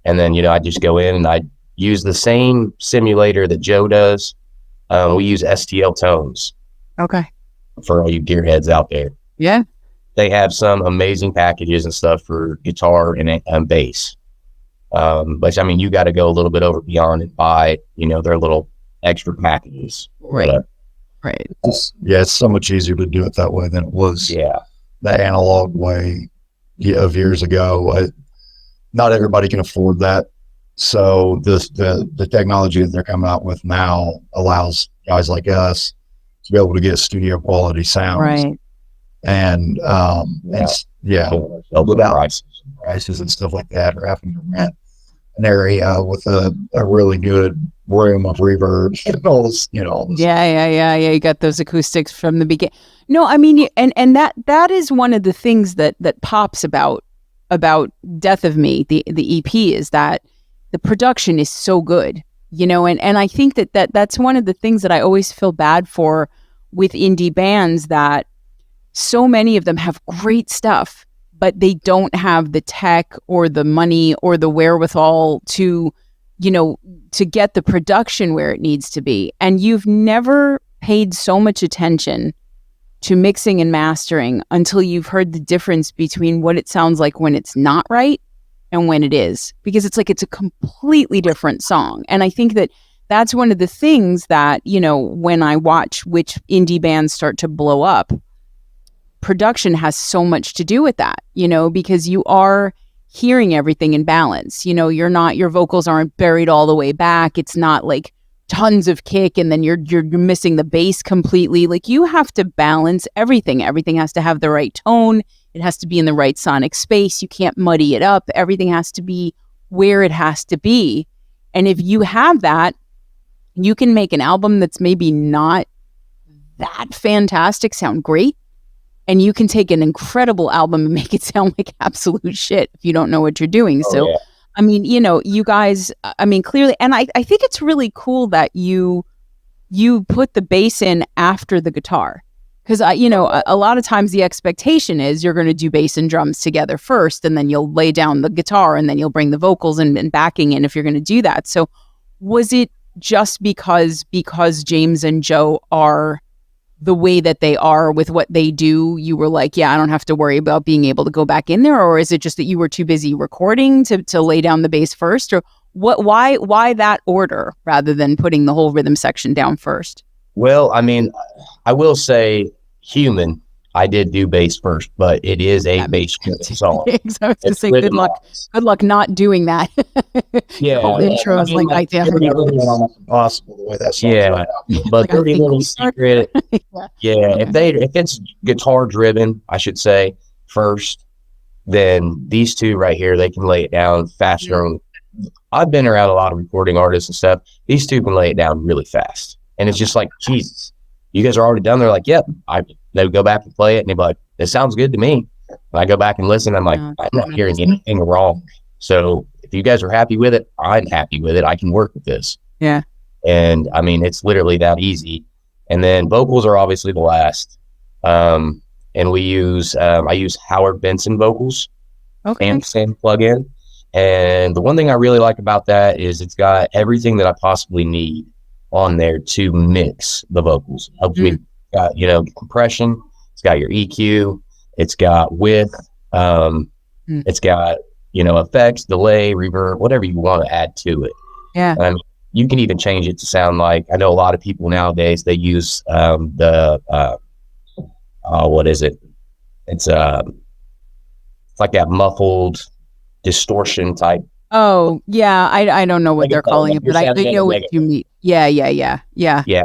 then, you know, I just go in and I use the same simulator that Joe does. We use STL Tones. Okay. For all you gearheads out there. Yeah. They have some amazing packages and stuff for guitar and bass. But I mean, you got to go a little bit over beyond and buy, you know, their little extra packages. Right. Right. It's so much easier to do it that way than it was Yeah. the analog way of years ago. Not everybody can afford that. So the technology that they're coming out with now allows guys like us to be able to get studio quality sounds. Right. And without prices and stuff like that, or having to rent an area with a really good room of reverb and all this, all this. Yeah. You got those acoustics from the beginning. No, I mean, and that is one of the things that pops about Death of Me, the EP, is that the production is so good, and I think that's one of the things that I always feel bad for with indie bands, that so many of them have great stuff, but they don't have the tech or the money or the wherewithal to get the production where it needs to be. And you've never paid so much attention to mixing and mastering until you've heard the difference between what it sounds like when it's not right and when it is, because it's a completely different song. And I think that's one of the things that, when I watch which indie bands start to blow up, production has so much to do with that, because you are hearing everything in balance. Your vocals aren't buried all the way back. It's not like tons of kick and then you're missing the bass completely. Like, you have to balance everything. Everything has to have the right tone. It has to be in the right sonic space. You can't muddy it up. Everything has to be where it has to be. And if you have that, you can make an album that's maybe not that fantastic sound great. And you can take an incredible album and make it sound like absolute shit if you don't know what you're doing. So, I mean, you guys, clearly, and I think it's really cool that you put the bass in after the guitar. Because, a lot of times the expectation is you're going to do bass and drums together first, and then you'll lay down the guitar, and then you'll bring the vocals and backing in if you're going to do that. So was it just because James and Joe are the way that they are with what they do, you were like, yeah, I don't have to worry about being able to go back in there? Or is it just that you were too busy recording to lay down the bass first? Or why that order rather than putting the whole rhythm section down first? Well, I will say, human, I did do bass first, but it is a bass song. I was going to say, good luck not doing that. Yeah. The intro is like, Impossible the way that song. Yeah, but Dirty Little Secret. If it's guitar driven, I should say first, then these two right here, they can lay it down faster. I've been around a lot of recording artists and stuff. These two can lay it down really fast, and it's just like, Jesus, you guys are already done. They're like, yep. They would go back and play it, and they'd be like, "This sounds good to me." When I go back and listen, I'm like, I'm not hearing anything wrong. So if you guys are happy with it, I'm happy with it. I can work with this. Yeah. And it's literally that easy. And then vocals are obviously the last. And we use, I use Howard Benson vocals, ampersand plugin. And the one thing I really like about that is it's got everything that I possibly need on there to mix the vocals. Helps me, got, compression. It's got your EQ. It's got width. It's got, effects, delay, reverb, whatever you want to add to it. Yeah. You can even change it to sound like, I know a lot of people nowadays, they use what is it? It's like that muffled distortion type. Oh, yeah. I don't know what they're calling it, but I know what you mean. Yeah. Yeah,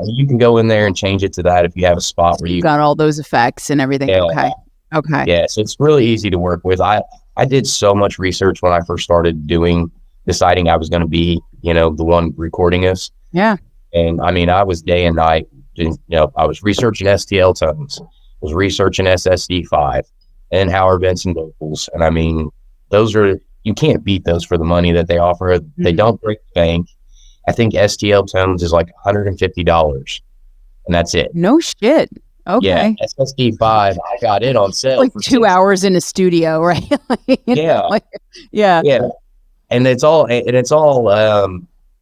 you can go in there and change it to that if you have a spot where you got all those effects and everything. Yeah. Okay. Yeah, so it's really easy to work with. I did so much research when I first started deciding I was going to be, the one recording this. Yeah. And I was day and night. I was researching STL tones, was researching SSD5 and Howard Benson vocals. And those are, you can't beat those for the money that they offer. They don't break the bank. I think STL tones is like $150, and that's it. No shit. Okay. Yeah, SSD5, I got it on sale. Like 2 hours in a studio, right? Yeah. Yeah. And it's all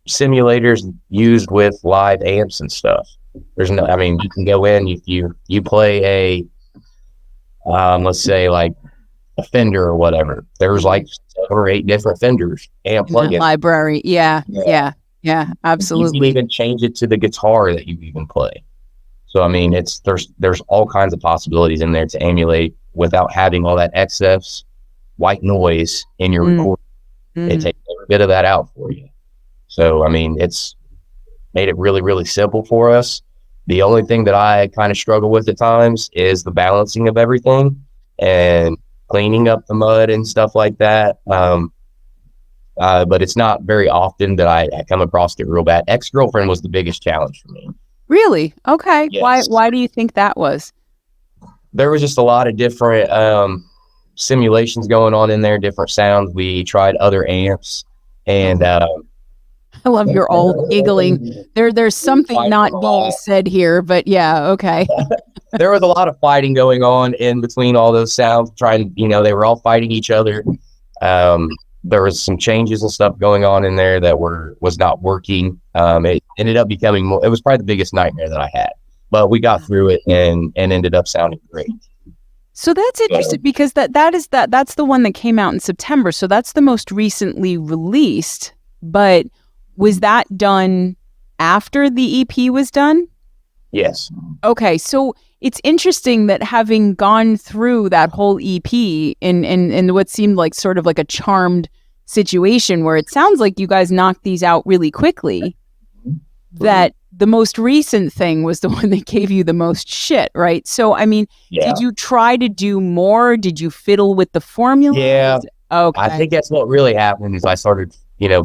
simulators used with live amps and stuff. There's no, you can go in, you play a, let's say like a Fender or whatever. There's like 7 or 8 different Fenders amp plugins. Yeah, absolutely. You can even change it to the guitar that you even play. So I mean, there's all kinds of possibilities in there to emulate without having all that excess white noise in your recording. It takes every bit of that out for you. So I mean, it's made it really, really simple for us. The only thing that I kind of struggle with at times is the balancing of everything and cleaning up the mud and stuff like that. But it's not very often that I come across it real bad. Ex-girlfriend was the biggest challenge for me. Really? Okay. Yes. Why do you think that was? There was just a lot of different simulations going on in there, different sounds. We tried other amps, and I love you're all giggling. There's something not being said here, but yeah, okay. there was a lot of fighting going on in between all those sounds. They were all fighting each other. There was some changes and stuff going on in there that was not working. It ended up becoming more. It was probably the biggest nightmare that I had, but we got through it and ended up sounding great. So that's interesting because that's the one that came out in September. So that's the most recently released. But was that done after the EP was done? Yes. Okay, so it's interesting that having gone through that whole EP in what seemed like sort of like a charmed situation where it sounds like you guys knocked these out really quickly, that the most recent thing was the one that gave you the most shit, right? So, I mean, did you try to do more? Did you fiddle with the formula? Yeah. Okay. I think that's what really happened is I started,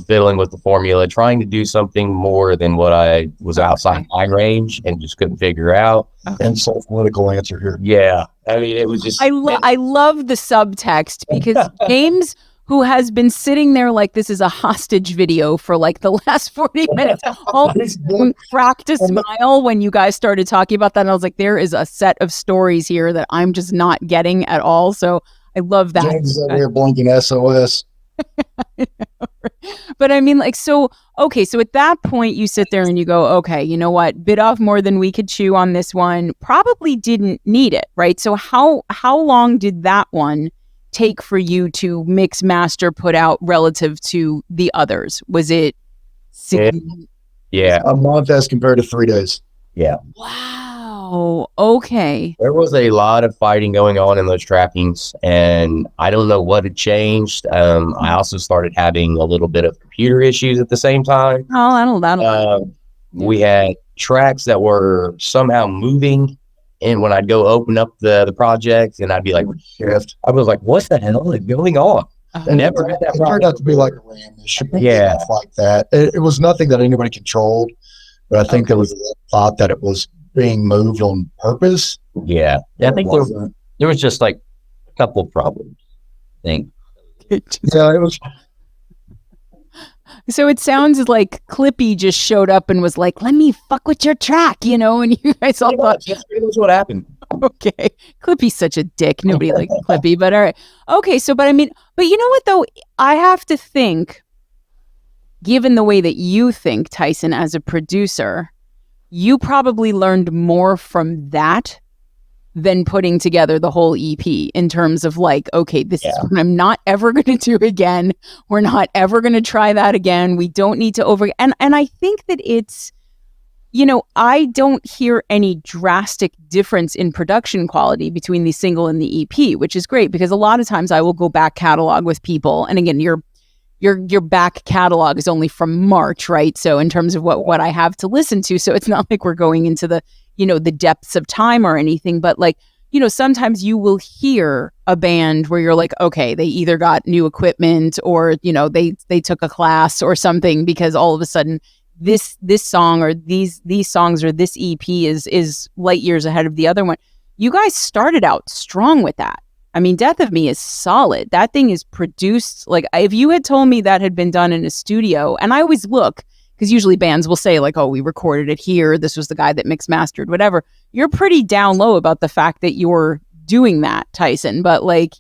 fiddling with the formula, trying to do something more than what I was outside my range and just couldn't figure out. And political answer here. Yeah. I mean, it was just... I love the subtext because James, who has been sitting there like this is a hostage video for like the last 40 minutes, almost cracked a smile when you guys started talking about that. And I was like, there is a set of stories here that I'm just not getting at all. So I love that. James is over here blinking SOS. But I mean, like, so at that point you sit there and you go, okay, you know what, bit off more than we could chew on this one, probably didn't need it, right? So how long did that one take for you to mix, master, put out relative to the others? Was it Yeah. A month as compared to 3 days. Yeah. Wow. Okay. There was a lot of fighting going on in those trackings, and I don't know what had changed. I also started having a little bit of computer issues at the same time. Oh, that'll We had tracks that were somehow moving, and when I'd go open up the project, and I'd be like, shift. I was like, what the hell is going on? And Never had that it turned out to be like a RAM issue. Yeah. Stuff like that. It was nothing that anybody controlled, but I think there was a thought that it was being moved on purpose. Yeah. I think there was just like a couple of problems, I think. Yeah, it was. So it sounds like Clippy just showed up and was like, let me fuck with your track, and you guys all thought, That's pretty much what happened. okay, Clippy's such a dick. Nobody likes Clippy, but all right. Okay, so, but you know what, though? I have to think, given the way that you think, Tyson, as a producer, you probably learned more from that than putting together the whole EP in terms of like, okay, this is what I'm not ever going to do again. We're not ever going to try that again. We don't need to and I think that it's, I don't hear any drastic difference in production quality between the single and the EP, which is great because a lot of times I will go back catalog with people. And again, your back catalog is only from March, right? So in terms of what I have to listen to, so it's not like we're going into the, the depths of time or anything, but like, sometimes you will hear a band where you're like, okay, they either got new equipment or, they took a class or something because all of a sudden this song or these songs or this EP is light years ahead of the other one. You guys started out strong with that. I mean, Death of Me is solid. That thing is produced. Like, if you had told me that had been done in a studio, and I always look, because usually bands will say like, oh, we recorded it here. This was the guy that mixed mastered, whatever. You're pretty down low about the fact that you're doing that, Tyson. But like,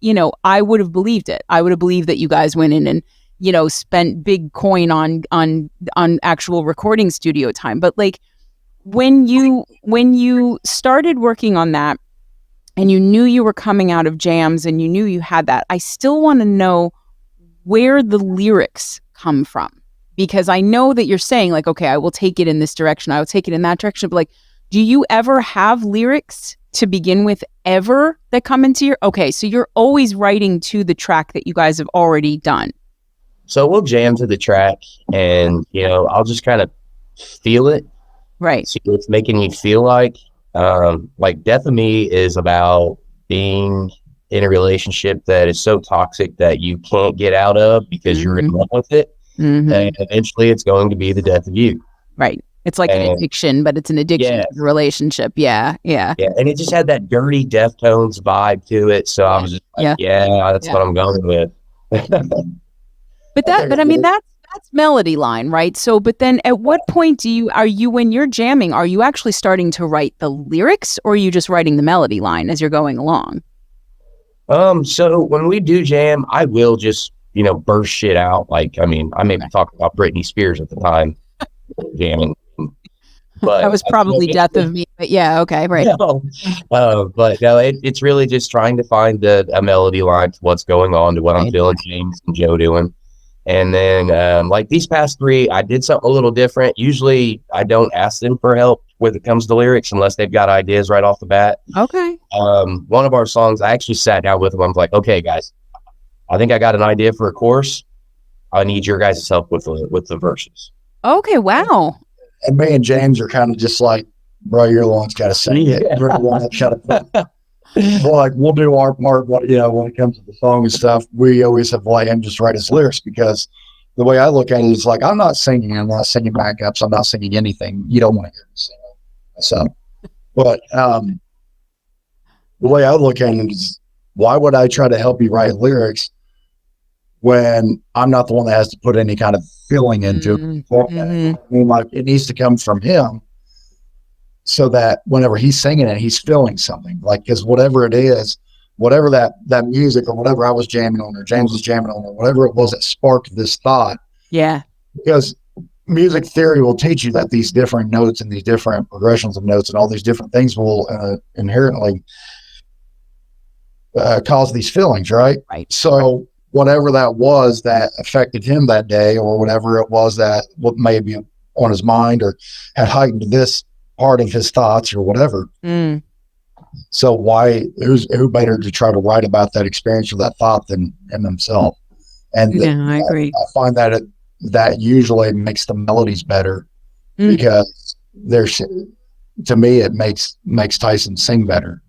I would have believed it. I would have believed that you guys went in and, spent big coin on actual recording studio time. But like, when you started working on that, and you knew you were coming out of jams and you knew you had that, I still want to know where the lyrics come from. Because I know that you're saying like, okay, I will take it in this direction. I will take it in that direction. But like, Do you ever have lyrics to begin with ever that come into your, okay, so you're always writing to the track that you guys have already done. So we'll jam to the track and, I'll just kind of feel it. Right. See what it's making me feel like. Like Death of Me is about being in a relationship that is so toxic that you can't get out of because you're in love with it. Mhm. And eventually it's going to be the death of you. Right. It's like an addiction, but it's an addiction to the relationship. Yeah. Yeah. Yeah. And it just had that dirty Deftones vibe to it. So I was just like, that's what I'm going with. But I mean, that's melody line, right? So, but then at what point when you're jamming, are you actually starting to write the lyrics, or are you just writing the melody line as you're going along? So when we do jam, I will just, burst shit out. Like, I mean, I may be talking about Britney Spears at the time jamming. But that was probably Death of Me, but yeah, okay, right. But no, it's really just trying to find a melody line to what's going on, to what I'm feeling James and Joe doing. And then, like these past 3, I did something a little different. Usually I don't ask them for help when it comes to lyrics unless they've got ideas right off the bat. Okay. One of our songs, I actually sat down with them. I'm like, okay, guys, I think I got an idea for a chorus. I need your guys' help with the verses. Okay, wow. And me and James are kind of just like, bro, you're the one's got to sing it. You're the one that's got to like, we'll do our part. When it comes to the song and stuff, we always have him just write his lyrics, because the way I look at it is like, I'm not singing backups. I'm not singing anything. You don't want to hear me sing. So, but the way I look at it is, why would I try to help you write lyrics when I'm not the one that has to put any kind of feeling into it? I mean, like, it needs to come from him, so that whenever he's singing it, he's feeling something. Like, because whatever it is, whatever that music or whatever I was jamming on, or James was jamming on, or whatever it was that sparked this thought. Yeah. Because music theory will teach you that these different notes and these different progressions of notes and all these different things will inherently cause these feelings, right? Right. So whatever that was that affected him that day, or whatever it was that may be on his mind or had heightened this part of his thoughts or whatever. So who better to try to write about that experience or that thought than him himself? And I agree. I find that that usually makes the melodies better, because to me, it makes Tyson sing better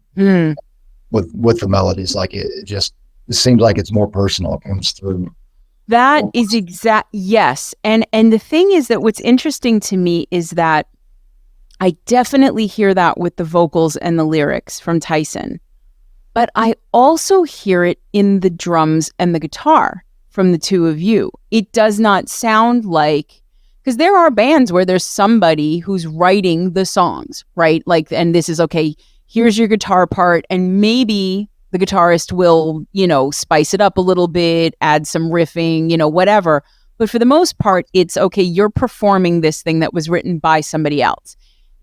with the melodies. Like, it seems like it's more personal. It comes through. That is yes. And the thing is that what's interesting to me is that I definitely hear that with the vocals and the lyrics from Tyson, but I also hear it in the drums and the guitar from the two of you. It does not sound like, because there are bands where there's somebody who's writing the songs, right? Like, and this is, okay, here's your guitar part, and maybe the guitarist will, spice it up a little bit, add some riffing, whatever. But for the most part, it's, okay, you're performing this thing that was written by somebody else.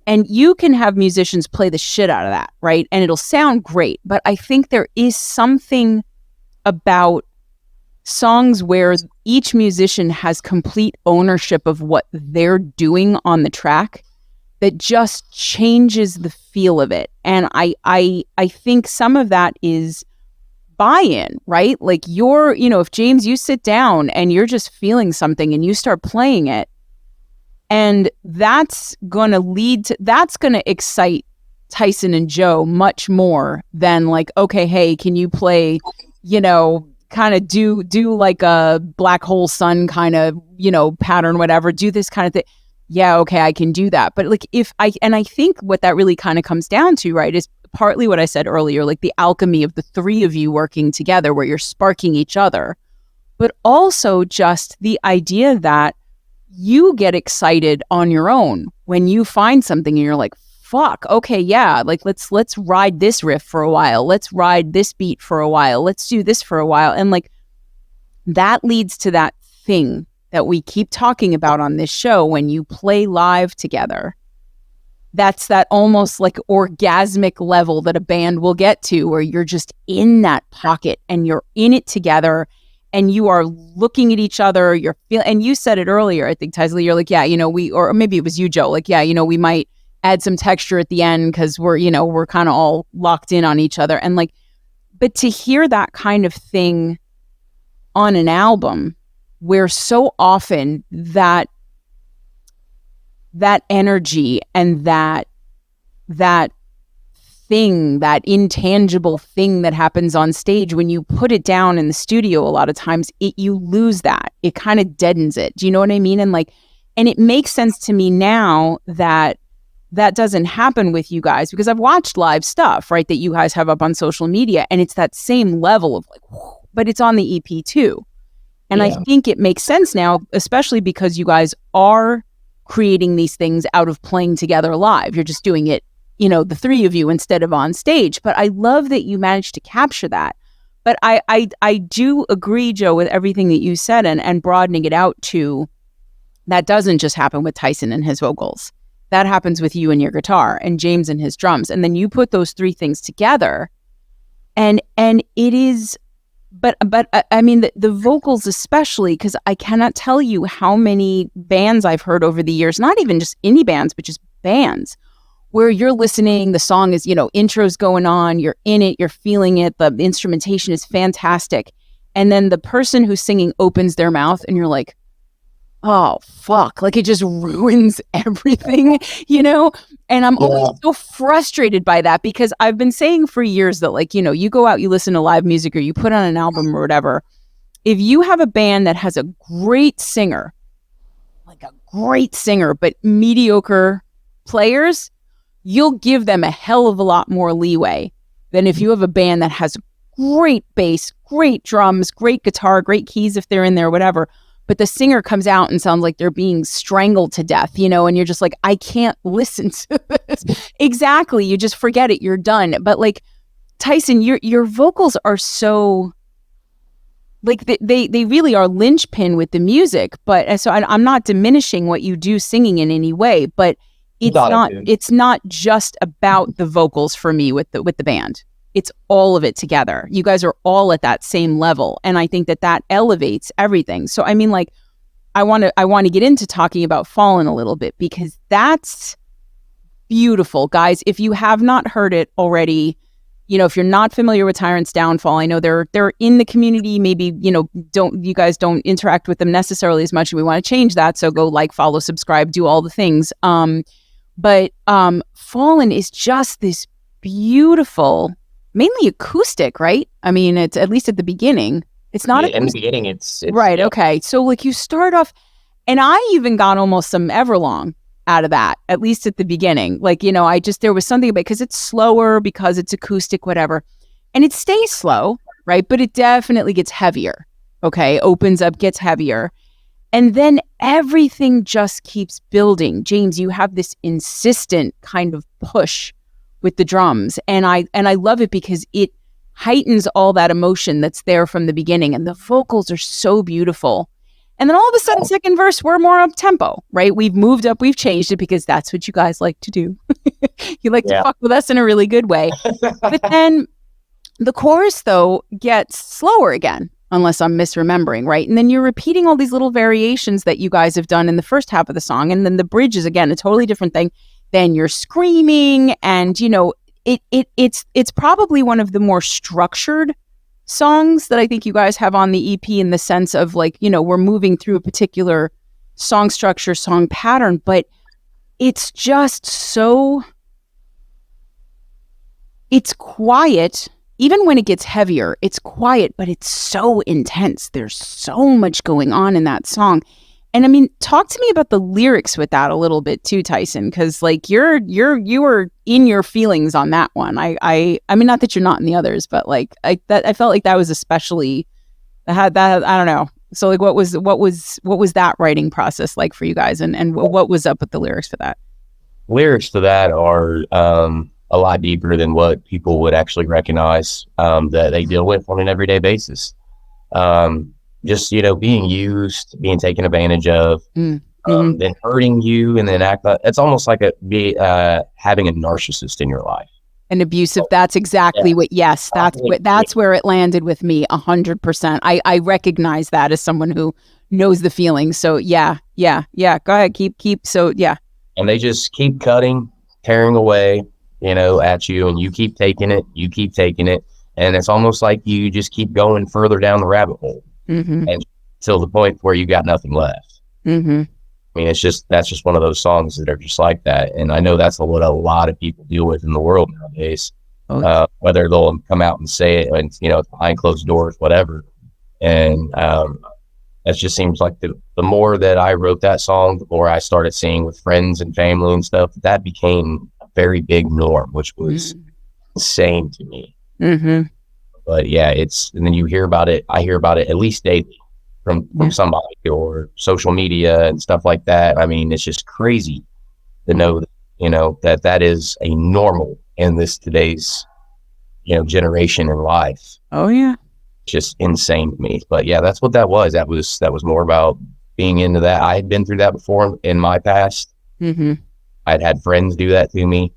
And you can have musicians play the shit out of that, right? And it'll sound great. But I think there is something about songs where each musician has complete ownership of what they're doing on the track that just changes the feel of it. And I think some of that is buy-in, right? Like, if James, you sit down and you're just feeling something and you start playing it, and that's going to excite Tyson and Joe much more than like, okay, hey, can you play, kind of do like a Black Hole Sun kind of, pattern, whatever, do this kind of thing. Yeah, okay, I can do that. But like, I think what that really kind of comes down to, right, is partly what I said earlier, like the alchemy of the three of you working together where you're sparking each other, but also just the idea that you get excited on your own when you find something and you're like, fuck, okay, yeah, like let's ride this riff for a while. Let's ride this beat for a while. Let's do this for a while. And like, that leads to that thing that we keep talking about on this show when you play live together. That's that almost like orgasmic level that a band will get to, where you're just in that pocket and you're in it together. And you are looking at each other, and you said it earlier, I think, Tyson, you're like, yeah, or maybe it was you, Joe, like, yeah, we might add some texture at the end because we're kind of all locked in on each other. And like, but to hear that kind of thing on an album where so often that energy and that thing, that intangible thing that happens on stage, when you put it down in the studio, a lot of times you lose that. It kind of deadens it. Do you know what I mean? And like, and it makes sense to me now that doesn't happen with you guys, because I've watched live stuff, right, that you guys have up on social media, and it's that same level of like, but it's on the EP too. And I think it makes sense now, especially because you guys are creating these things out of playing together live. You're just doing it, the three of you instead of on stage. But I love that you managed to capture that. But I do agree, Joe, with everything that you said, and broadening it out to that doesn't just happen with Tyson and his vocals. That happens with you and your guitar, and James and his drums. And then you put those three things together, and it is, but I mean, the vocals especially, because I cannot tell you how many bands I've heard over the years, not even just indie bands, but just bands, where you're listening, the song is, intro's going on, you're in it, you're feeling it, the instrumentation is fantastic. And then the person who's singing opens their mouth and you're like, oh, fuck, like it just ruins everything, And I'm always so frustrated by that, because I've been saying for years that, like, you go out, you listen to live music, or you put on an album or whatever. If you have a band that has a great singer, but mediocre players, you'll give them a hell of a lot more leeway than if you have a band that has great bass, great drums, great guitar, great keys if they're in there, whatever. But the singer comes out and sounds like they're being strangled to death, and you're just like, I can't listen to this. Exactly. You just forget it. You're done. But like, Tyson, your vocals are so, like, they really are linchpin with the music. But so I'm not diminishing what you do singing in any way, but it's not just about the vocals for me with the band. It's all of it together. You guys are all at that same level. And I think that elevates everything. So, I mean, like, I want to get into talking about Fallen a little bit, because that's beautiful. Guys, if you have not heard it already, if you're not familiar with Tyrant's Downfall, I know they're in the community. Maybe, you guys don't interact with them necessarily as much, and we want to change that. So go like, follow, subscribe, do all the things. But Fallen is just this beautiful, mainly acoustic, right? I mean, it's at least at the beginning. It's not in the beginning. It's right. Yeah. Okay. So like, you start off, and I even got almost some Everlong out of that, at least at the beginning. Like, there was something about, because it's slower, because it's acoustic, whatever. And it stays slow, right? But it definitely gets heavier. Okay. Opens up, gets heavier. And then everything just keeps building. James, you have this insistent kind of push with the drums. And I love it because it heightens all that emotion that's there from the beginning. And the vocals are so beautiful. And then all of a sudden, second verse, we're more up tempo, right? We've moved up, we've changed it, because that's what you guys like to do. You like to fuck with us in a really good way. But then the chorus, though, gets slower again, unless I'm misremembering, right? And then you're repeating all these little variations that you guys have done in the first half of the song. And then the bridge is, again, a totally different thing. Then you're screaming, and it's probably one of the more structured songs that I think you guys have on the EP, in the sense of, like, we're moving through a particular song structure, song pattern, but it's just so, it's quiet. Even when it gets heavier, it's quiet, but it's so intense. There's so much going on in that song. And I mean, talk to me about the lyrics with that a little bit too, Tyson, because like you were in your feelings on that one. I mean, not that you're not in the others, but like I felt like that was especially that I don't know. So like, what was that writing process like for you guys, and what was up with the lyrics for that? Lyrics to that are a lot deeper than what people would actually recognize that they deal with on an everyday basis. Just, being used, being taken advantage of, then hurting you, and then it's almost like having a narcissist in your life. An abusive. That's exactly what. Yes, that's where it landed with me 100%. I recognize that as someone who knows the feeling. So yeah. Go ahead, keep. So yeah. And they just keep cutting, tearing away, at you, and you keep taking it, and it's almost like you just keep going further down the rabbit hole, Mm-hmm. and till the point where you got nothing left. Mm-hmm. I mean, that's just one of those songs that are just like that, and I know that's what a lot of people deal with in the world nowadays. Oh. Whether they'll come out and say it, and behind closed doors, whatever, and that just seems like the more that I wrote that song, the more I started seeing with friends and family and stuff. That became a very big norm, which was insane to me. Mm-hmm. But yeah, and then you hear about it. I hear about it at least daily from somebody or social media and stuff like that. I mean, it's just crazy to know that that is a normal in this today's generation in life. Oh yeah. Just insane to me. But yeah, that's what that was. That was more about being into that. I had been through that before in my past. Mm-hmm. I'd had friends do that to me.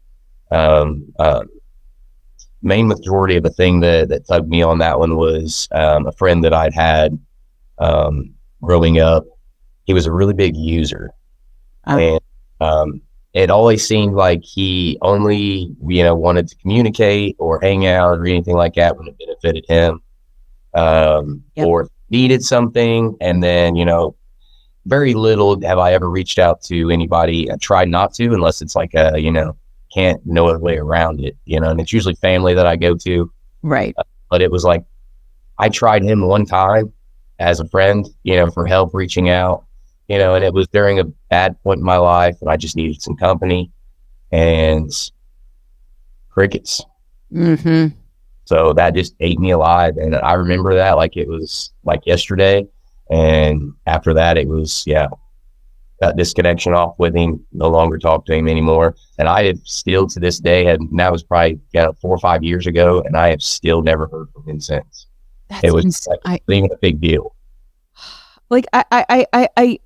Main majority of the thing that tugged me on that one was a friend that I'd had growing up. He was a really big user, and it always seemed like he only wanted to communicate or hang out or anything like that when it benefited him, or needed something. And then very little have I ever reached out to anybody. I tried not to, unless it's like can't know a way around it, and it's usually family that I go to. Right. But it was like, I tried him one time as a friend, for help reaching out, and it was during a bad point in my life and I just needed some company, and crickets. Mm-hmm. So that just ate me alive. And I remember that like it was like yesterday. And after that, it was, got disconnection off with him, no longer talk to him anymore. And I have still to this day, and that was probably 4 or 5 years ago, and I have still never heard from him since. It was even a big deal. Like I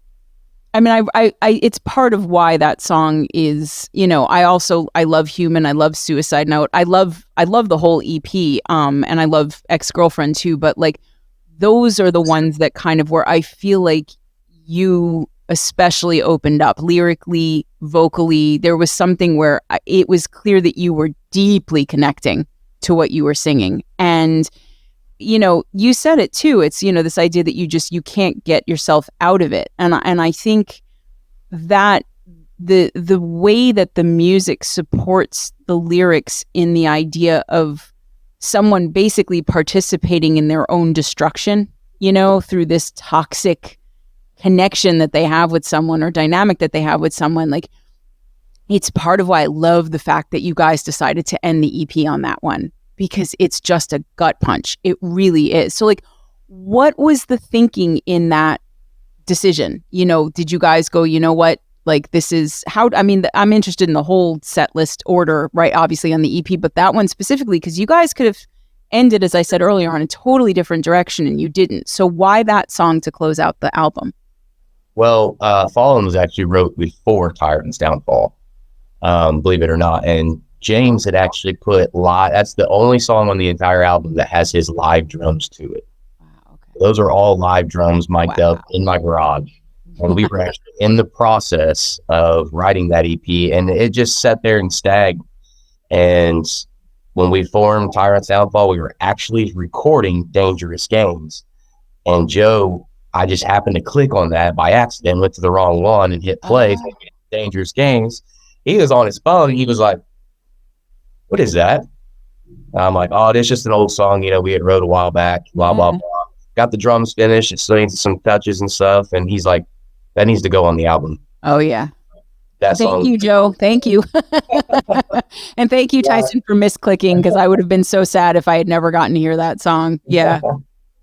mean, it's part of why that song is, I love Human. I love Suicide Note. I love the whole EP. And I love Ex-Girlfriend too, but like, those are the ones that kind of where I feel like you especially opened up lyrically, vocally. There was something where it was clear that you were deeply connecting to what you were singing. And, you said it too. It's, this idea that you can't get yourself out of it. And I think that the way that the music supports the lyrics in the idea of someone basically participating in their own destruction, through this toxic connection that they have with someone or dynamic that they have with someone, like, it's part of why I love the fact that you guys decided to end the EP on that one, because it's just a gut punch. It really is. So like, what was the thinking in that decision? Did you guys go, what, like, this is how, I mean, I'm interested in the whole set list order, right? Obviously on the EP, but that one specifically, because you guys could have ended, as I said earlier, on a totally different direction and you didn't. So why that song to close out the album? Well, Fallen was actually wrote before Tyrant's downfall, believe it or not. And James had actually put that's the only song on the entire album that has his live drums to it. Wow, okay. Those are all live drums mic'd up in my garage. And we were actually in the process of writing that EP, and it just sat there and stagned. And when we formed Tyrant's Downfall, we were actually recording Dangerous Games. And Joe, I just happened to click on that by accident, went to the wrong one and hit play. Dangerous Games. He was on his phone and he was like, "What is that?" And I'm like, "Oh, it's just an old song, we had wrote a while back, blah, blah, blah." Got the drums finished, it's still needs some touches and stuff. And he's like, "That needs to go on the album." Oh yeah. That Thank song. you, Joe. Thank you. And thank you, Tyson, for misclicking, because I would have been so sad if I had never gotten to hear that song. Yeah.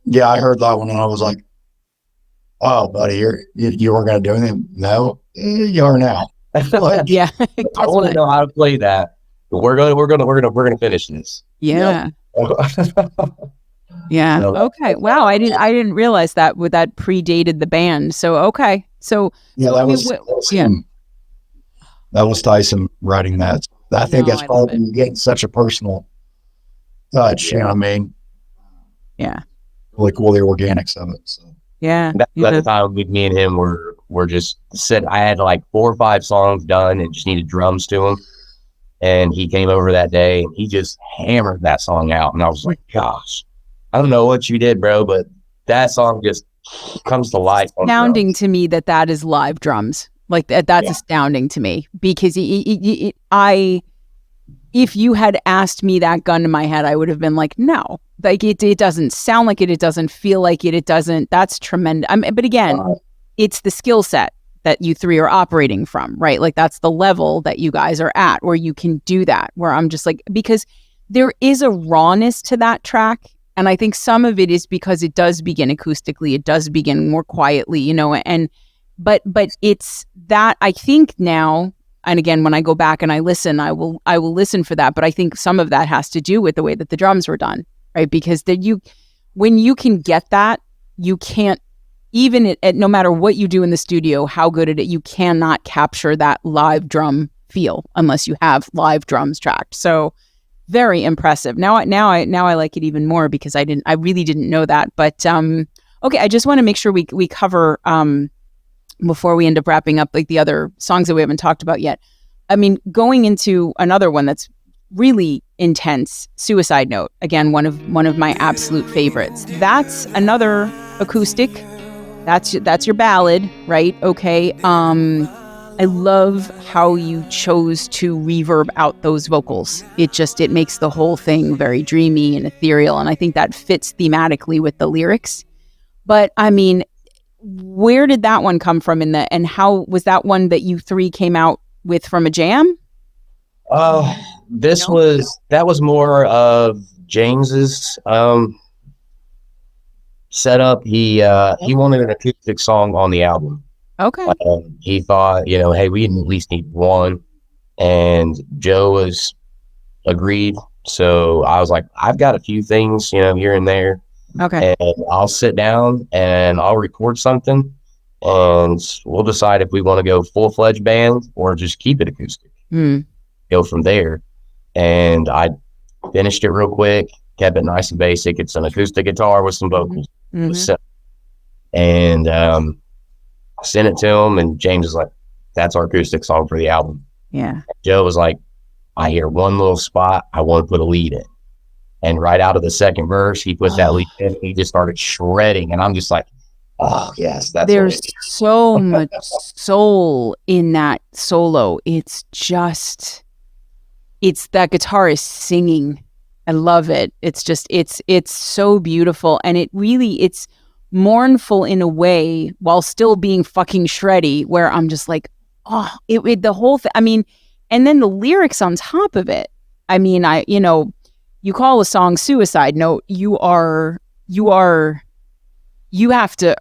Yeah, I heard that one and I was like, "Oh, buddy, you weren't going to do anything?" "No, you are now." Like, Yeah. I want to know how to play that. But we're gonna finish this. Yeah. Yeah. So, Okay. Wow. I didn't realize that predated the band. So okay. So yeah, that was him. That was Tyson writing that. I think No, that's I love probably you getting such a personal touch. You know what I mean? Yeah. Really cool, the organics of it. So. Yeah. At the time, me and him were just said I had like 4 or 5 songs done and just needed drums to them. And he came over that day and he just hammered that song out. And I was like, gosh, I don't know what you did, bro, but that song just comes to life. On Astounding drums. to me that is live drums. Like that's Yeah. astounding to me because if you had asked me that gun to my head, I would have been like, no, like it doesn't sound like it. It doesn't feel like it. It doesn't. That's tremendous. But again, it's the skill set that you three are operating from, right? Like that's the level that you guys are at where you can do that, where I'm just like, because there is a rawness to that track. And I think some of it is because it does begin acoustically. It does begin more quietly, you know, but it's that I think now, and again, when I go back and I listen, I will listen for that. But I think some of that has to do with the way that the drums were done, right? Because when you can get that, you can't, even at no matter what you do in the studio, how good at it, you cannot capture that live drum feel unless you have live drums tracked. So very impressive. Now I like it even more because I really didn't know that. But okay, I just want to make sure we cover before we end up wrapping up like the other songs that we haven't talked about yet. I mean, going into another one that's really intense, Suicide Note. Again, one of my absolute favorites. That's another acoustic. That's your ballad, right? Okay. I love how you chose to reverb out those vocals. It makes the whole thing very dreamy and ethereal, and I think that fits thematically with the lyrics. But I mean, where did that one come from and how was that one that you three came out with from a jam? That was more of James's setup. He wanted an acoustic song on the album. Okay. He thought, hey, we at least need one, and Joe was agreed. So I was like, I've got a few things, here and there. Okay. And I'll sit down and I'll record something, and we'll decide if we want to go full-fledged band or just keep it acoustic. Go from there. And I finished it real quick, kept it nice and basic. It's an acoustic guitar with some vocals. And I sent it to him, and James was like, that's our acoustic song for the album. Yeah. Joe was like, I hear one little spot, I want to put a lead in. And right out of the second verse, he put that lead in. He just started shredding, and I'm just like, oh yes, that's there's so much soul in that solo. It's that guitar is singing. I love it. It's just it's so beautiful, and it's mournful in a way while still being fucking shreddy, where I'm just like, oh, the whole thing. I mean, and then the lyrics on top of it. I mean, you call a song Suicide Note, you have to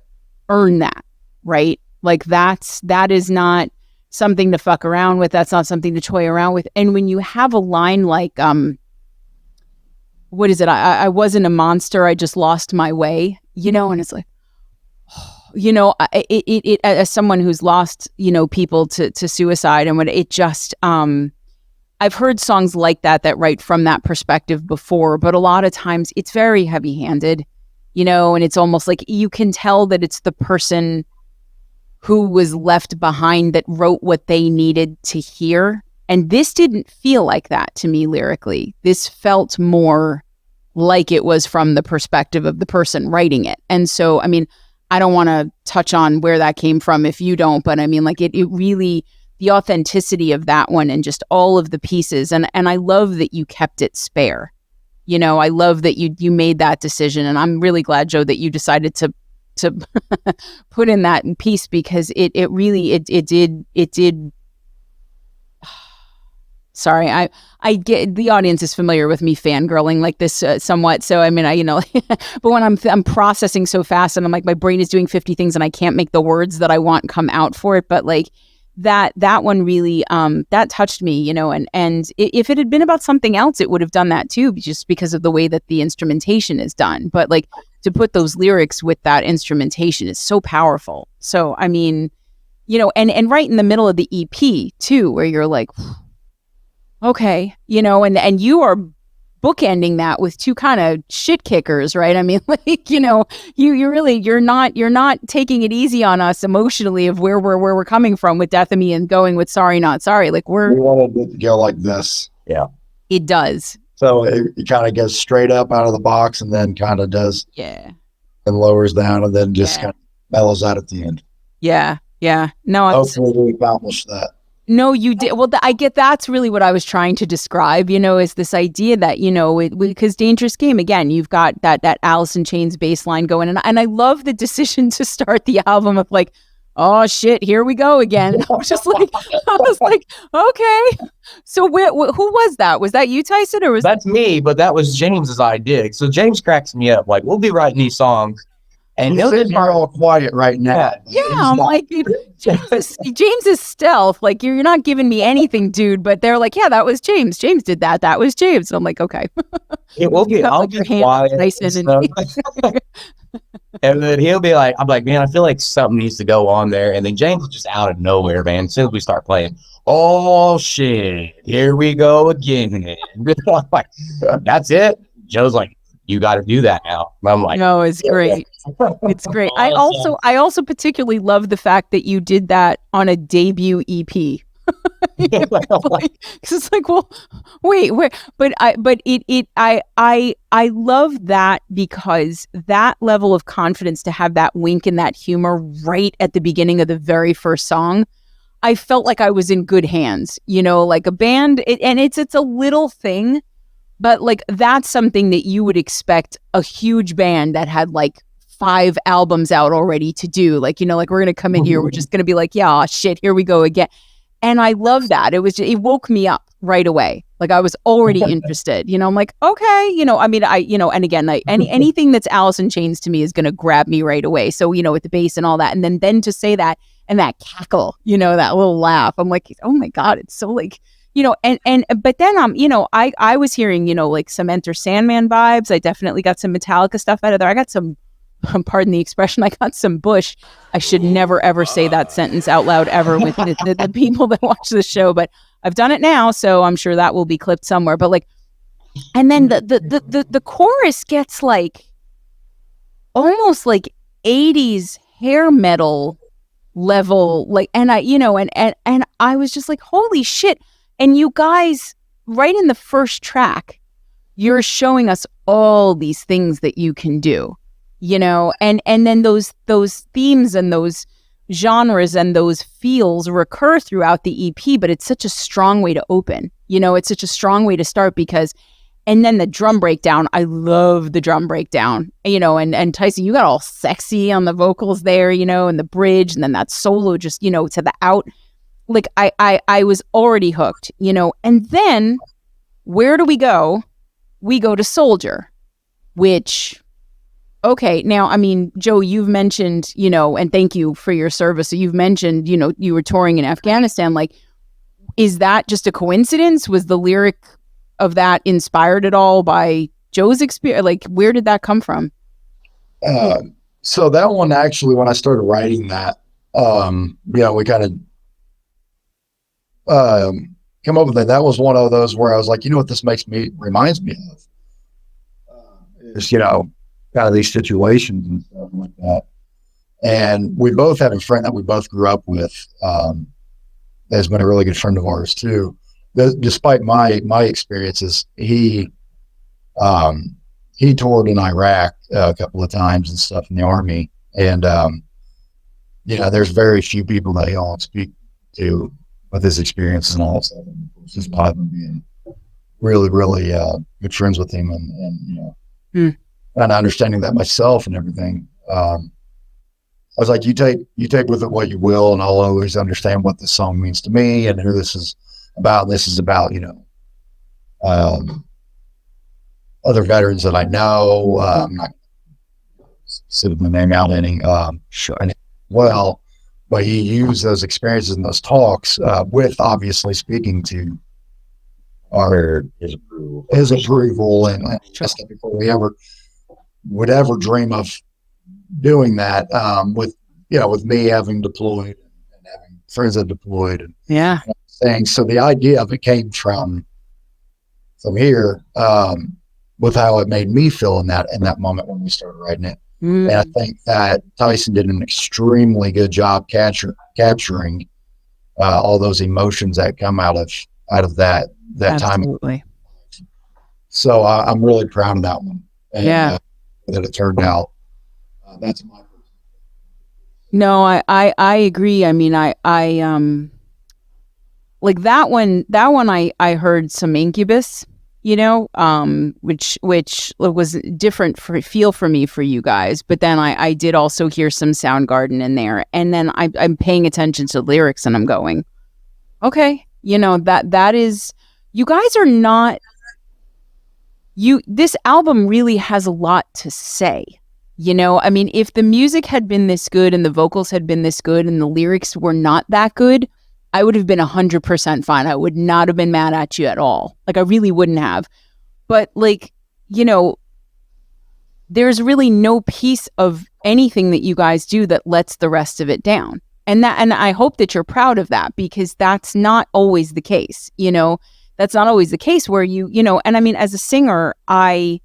earn that, right? Like that is not something to fuck around with. That's not something to toy around with. And when you have a line like, what is it? I wasn't a monster. I just lost my way, and it's like, it as someone who's lost, people to suicide, and when it just, I've heard songs like that write from that perspective before, but a lot of times it's very heavy-handed, and it's almost like you can tell that it's the person who was left behind that wrote what they needed to hear. And this didn't feel like that to me lyrically. This felt more like it was from the perspective of the person writing it. And so, I mean, I don't want to touch on where that came from if you don't, but I mean, like it really, the authenticity of that one and just all of the pieces. And I love that you kept it spare. I love that you made that decision. And I'm really glad, Joe, that you decided to put in that piece, because it did. Sorry, I get the audience is familiar with me fangirling like this somewhat. So I mean, but when I'm processing so fast and I'm like, my brain is doing 50 things and I can't make the words that I want come out for it. But like that one really that touched me, and if it had been about something else, it would have done that too, just because of the way that the instrumentation is done. But like to put those lyrics with that instrumentation is so powerful. So I mean, and right in the middle of the EP too, where you're like, okay, and you are bookending that with two kind of shit kickers, right? I mean, like, you know, you're not taking it easy on us emotionally of where we're coming from with Death of Me and going with Sorry Not Sorry. Like We wanted it to go like this. it does. So it kind of goes straight up out of the box and then kind of does Yeah. and lowers down and then just Yeah. kind of mellows out at the end. Yeah. Yeah. No, Hopefully we accomplish that. no, you did. Well, I get that's really what I was trying to describe, you know, is this idea that, you know, because Dangerous Game, again, you've got that Alice in Chains bass line going. And I love the decision to start the album of like, oh shit, here we go again. And I was like, okay. So who was that? Was that you, Tyson, or was That's me, but that was James's idea. So James cracks me up. Like, we'll be writing these songs, and He's he'll sitting here all quiet right now. Yeah, He's I'm not- like, James is stealth. Like, you're not giving me anything, dude. But they're like, yeah, that was James. James did that. That was James. And I'm like, okay. it will be. Got, I'll like, your be hand quiet nice and and- stuff. And then he'll be like, I'm like, man, I feel like something needs to go on there. And then James is just out of nowhere, man. As soon as we start playing, oh shit, here we go again. I'm like, that's it. Joe's like, you got to do that now. And I'm like, No, it's great. It's great. I also particularly love the fact that you did that on a debut EP. Because it's like, well, wait, but I love that, because that level of confidence, to have that wink and that humor right at the beginning of the very first song, I felt like I was in good hands. You know, like a band, and it's a little thing, but like that's something that you would expect a huge band that had like 5 albums out already to do. Like, you know, like we're gonna come in here, we're just gonna be like, yeah, shit, here we go again. And I love that. It woke me up right away. Like I was already interested. You know, I'm like, okay, you know, I mean, and again, like anything that's Alice in Chains to me is gonna grab me right away. So, you know, with the bass and all that, and then to say that and that cackle, you know, that little laugh, I'm like, oh my God, it's so like, you know, but then you know, I was hearing, you know, like some Enter Sandman vibes. I definitely got some Metallica stuff out of there. I got some, pardon the expression, I got some Bush. I should never ever say that sentence out loud ever with the people that watch the show, but I've done it now, so I'm sure that will be clipped somewhere. But like, and then the chorus gets like almost like 80s hair metal level, like, and I, you know, and I was just like, holy shit. And you guys, right in the first track, you're showing us all these things that you can do, you know, and then those themes and those genres and those feels recur throughout the EP, but it's such a strong way to open, you know, it's such a strong way to start, because, and then the drum breakdown, I love the drum breakdown, you know, and Tyson, you got all sexy on the vocals there, you know, and the bridge, and then that solo just, you know, to the out. Like I was already hooked, you know, and then where do we go? We go to Soldier, which, okay, now, I mean, Joe, you've mentioned, you know, and thank you for your service. So you've mentioned, you know, you were touring in Afghanistan. Like, is that just a coincidence? Was the lyric of that inspired at all by Joe's experience? Like, where did that come from? So that one, actually, when I started writing that, you know, we kind of come up with it. That was one of those where I was like, you know what this reminds me of? Is, you know, kind of these situations and stuff like that. And we both had a friend that we both grew up with, that's been a really good friend of ours too. Despite my experiences, he toured in Iraq a couple of times and stuff in the Army. And, you know, there's very few people that he'll speak to with his experiences and all that stuff. And of course, his partner being really, really good friends with him, and you know, and understanding that myself and everything. I was like, you take with it what you will, and I'll always understand what this song means to me and who this is about. This is about, you know, other veterans that I know. I'm not sitting my name out any. Sure. Well, but he used those experiences and those talks with obviously speaking to his approval and just before we would ever dream of doing that, with, you know, with me having deployed and having friends that deployed and Yeah. things. So the idea of it came from from here, with how it made me feel in that moment when we started writing it. And I think that Tyson did an extremely good job capturing all those emotions that come out of that time. Absolutely. So I'm really proud of that one. And, Yeah. that it turned out. That's my. No, I agree. I mean, I like that one I heard some Incubus, which was different feel for me for you guys. But then I did also hear some Soundgarden in there. And then I'm paying attention to lyrics and I'm going, okay, that is, you guys are not, this album really has a lot to say. I mean, if the music had been this good and the vocals had been this good and the lyrics were not that good, I would have been 100% fine. I would not have been mad at you at all. Like, I really wouldn't have. But there's really no piece of anything that you guys do that lets the rest of it down. And I hope that you're proud of that, because that's not always the case. That's not always the case where and I mean, as a singer, I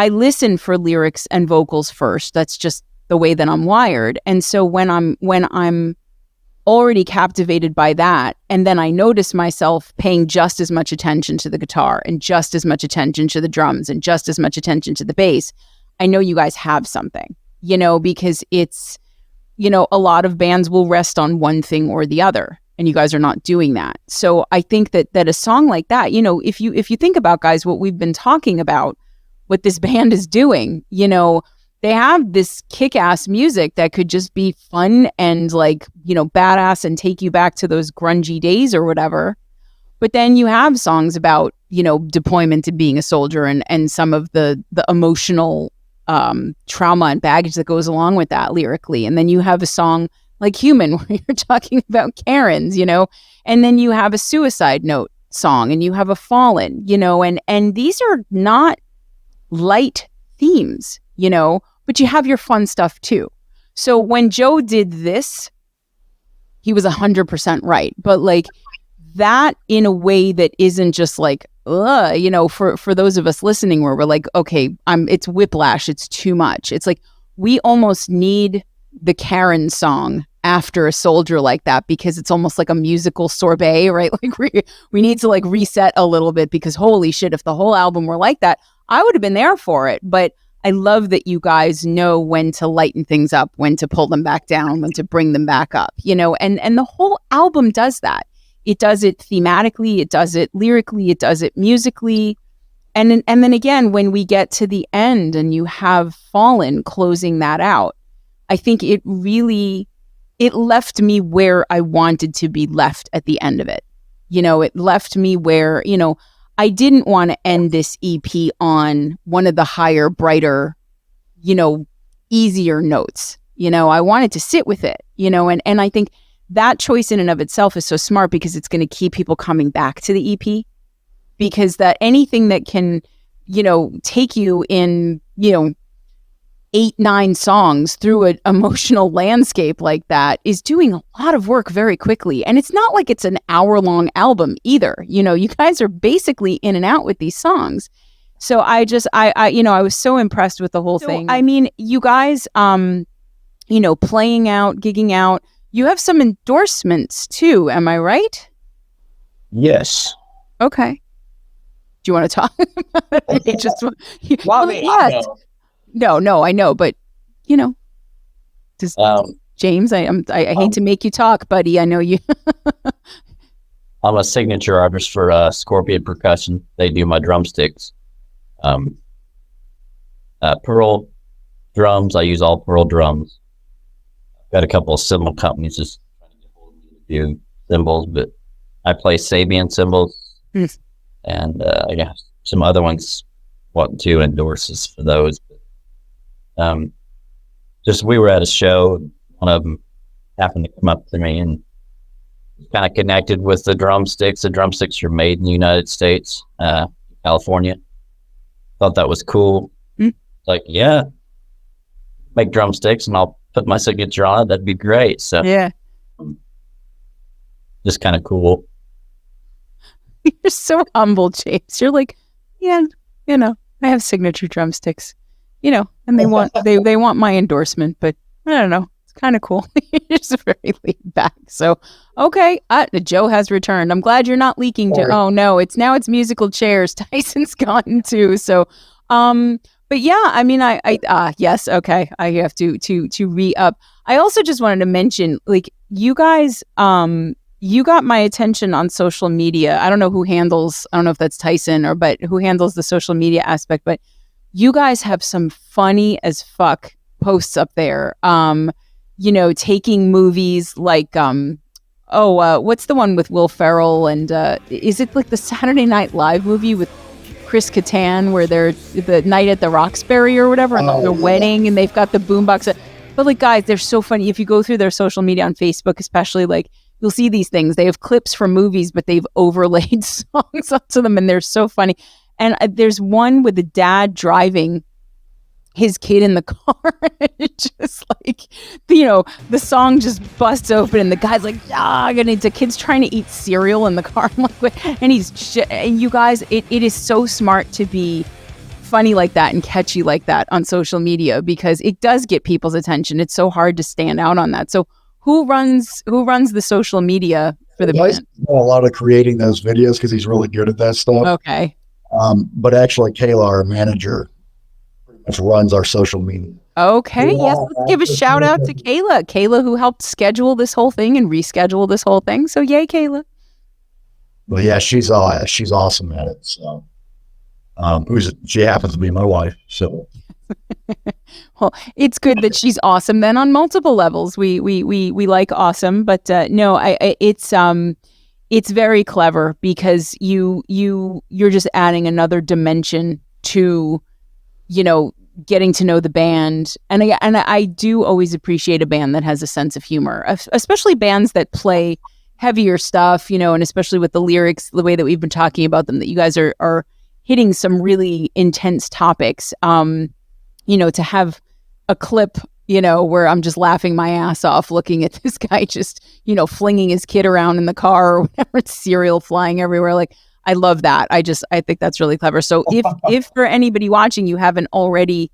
listen for lyrics and vocals first. That's just the way that I'm wired. And so when I'm already captivated by that, and then I notice myself paying just as much attention to the guitar and just as much attention to the drums and just as much attention to the bass, I know you guys have something, because it's, a lot of bands will rest on one thing or the other, and you guys are not doing that. So I think that a song like that, if you think about, guys, what we've been talking about, what this band is doing, they have this kick-ass music that could just be fun and badass and take you back to those grungy days or whatever. But then you have songs about, deployment and being a soldier and some of the emotional trauma and baggage that goes along with that lyrically. And then you have a song like Human where you're talking about Karens, and then you have a Suicide Note song and you have a Fallen, and these are not light themes, but you have your fun stuff too. So when Joe did this, he was 100% right. But that in a way that isn't just for those of us listening where we're like, okay, it's whiplash. It's too much. It's like, we almost need the Karen song after a soldier like that, because it's almost like a musical sorbet, right? We need to reset a little bit, because holy shit, if the whole album were like that, I would have been there for it. But I love that you guys know when to lighten things up, when to pull them back down, when to bring them back up, and the whole album does that. It does it thematically, it does it lyrically, it does it musically. And then again, when we get to the end and you have Fallen closing that out, I think it left me where I wanted to be left at the end of it. It left me where, I didn't want to end this EP on one of the higher, brighter, easier notes. I wanted to sit with it, and I think that choice in and of itself is so smart, because it's going to keep people coming back to the EP, because that anything that can, take you in, 8-9 songs through an emotional landscape like that is doing a lot of work very quickly. And it's not like it's an hour-long album either. You guys are basically in and out with these songs. So I was so impressed with the whole thing. I mean, you guys, playing out, gigging out, you have some endorsements too. Am I right? Yes. Okay. Do you want to talk about it? You just, Well, yes. No, I know, but just James, I hate to make you talk, buddy. I know you. I'm a signature artist for Scorpion Percussion. They do my drumsticks. Pearl drums. I use all Pearl drums. Got a couple of cymbal companies just trying to get hold of a few cymbals, but I play Sabian cymbals, and I got some other ones wanting to endorse us for those. Just we were at a show, one of them happened to come up to me and kind of connected with the drumsticks. The drumsticks are made in the United States, California. Thought that was cool. Like, yeah, make drumsticks and I'll put my signature on it. That'd be great. So yeah, just kind of cool. You're so humble, James. You're like, yeah, I have signature drumsticks, and they want they want my endorsement, but I don't know. It's kind of cool. It's very laid back. So, okay, Joe has returned. I'm glad you're not leaking, Joe. Sorry. Oh no, it's musical chairs. Tyson's gone too. So, but yeah, I mean, I yes, okay, I have to re-up. I also just wanted to mention, like, you guys, you got my attention on social media. I don't know if that's Tyson but who handles the social media aspect, but you guys have some funny as fuck posts up there. Taking movies like, what's the one with Will Ferrell and, is it like the Saturday Night Live movie with Chris Kattan where they're the night at the Roxbury or whatever, and their wedding, and they've got the boombox. But like, guys, they're so funny. If you go through their social media on Facebook, especially, like, you'll see these things. They have clips from movies, but they've overlaid songs onto them, and they're so funny. And there's one with the dad driving his kid in the car. It's just like, the song just busts open, and the guy's like, the kid's trying to eat cereal in the car. I'm like, what? And and you guys, it is so smart to be funny like that and catchy like that on social media, because it does get people's attention. It's so hard to stand out on that. So who runs the social media for the He's band? done a lot of creating those videos because he's really good at that stuff. Okay. But actually, Kayla, our manager, pretty much runs our social media. Okay. Yeah, Yes. Let's give a shout out to Kayla. Kayla, who helped schedule this whole thing and reschedule this whole thing. So yay, Kayla. Well, yeah, she's awesome at it. So, she happens to be my wife. So, Well, it's good that she's awesome then on multiple levels. We like awesome, but no, it's very clever because you're just adding another dimension to, getting to know the band. And I do always appreciate a band that has a sense of humor, especially bands that play heavier stuff, and especially with the lyrics, the way that we've been talking about them, that you guys are hitting some really intense topics. To have a clip, where I'm just laughing my ass off looking at this guy just, flinging his kid around in the car or whatever, it's cereal flying everywhere. Like, I love that. I think that's really clever. So if for anybody watching, you haven't already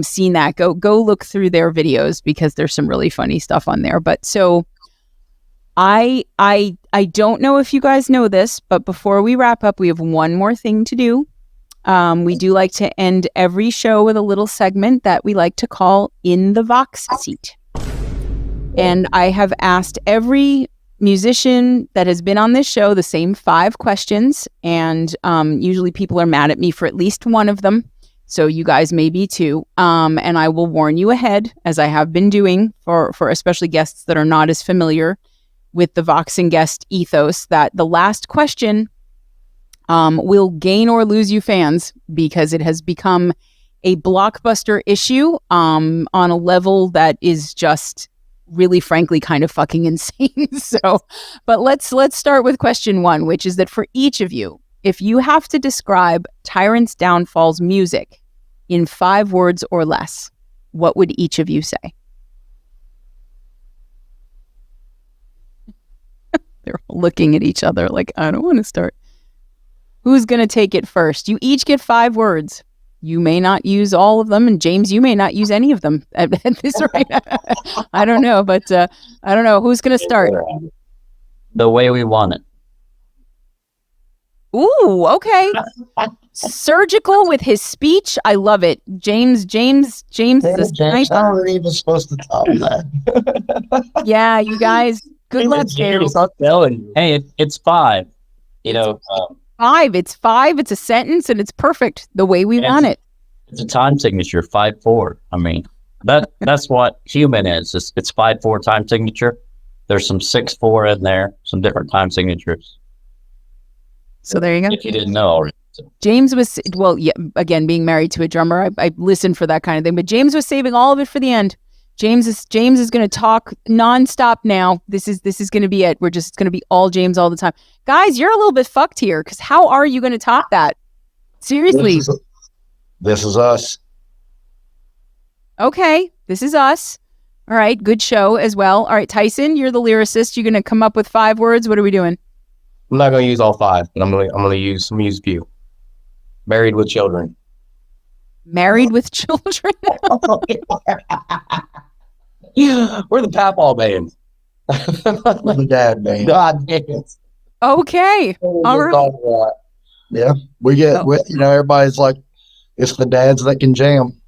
seen that, go look through their videos because there's some really funny stuff on there. But so I don't know if you guys know this, but before we wrap up, we have one more thing to do. We do like to end every show with a little segment that we like to call In the Vox Seat. And I have asked every musician that has been on this show the same 5 questions. And usually people are mad at me for at least one of them. So you guys may be too. And I will warn you ahead, as I have been doing for especially guests that are not as familiar with the Vox and Guest ethos, that the last question will gain or lose you fans, because it has become a blockbuster issue on a level that is just really, frankly, kind of fucking insane. So, but let's start with question 1, which is that for each of you, if you have to describe Tyrant's Downfall's music in 5 words or less, what would each of you say? They're looking at each other like, I don't want to start. Who's going to take it first? You each get 5 words. You may not use all of them, and James, you may not use any of them at this rate. I don't know, but I don't know. Who's going to start? The way we want it. Ooh, okay. Surgical with his speech. I love it. James is a sniper. I wasn't even supposed to top that. Yeah, you guys. Good luck, James. I'm telling you. Hey, it's 5. 5. It's 5. It's a sentence, and it's perfect the way we want it. It's a time signature, 5/4. I mean, that's what human is. It's 5/4 time signature. There's some 6/4 in there, some different time signatures. So there you go. If you didn't know already. So. James was, well, yeah, again, being married to a drummer, I listen for that kind of thing, but James was saving all of it for the end. James is going to talk nonstop now. This is going to be it. It's going to be all James all the time. Guys, you're a little bit fucked here, because how are you going to top that? Seriously. This is us. Okay, this is us. All right, good show as well. All right, Tyson, you're the lyricist. You're going to come up with 5 words. What are we doing? I'm not going to use all 5, but I'm going to use few. Married with children. Married with children. We're the Papal band. The dad band. God damn it. Okay. All right. Yeah, we get Oh. with everybody's like, it's the dads that can jam.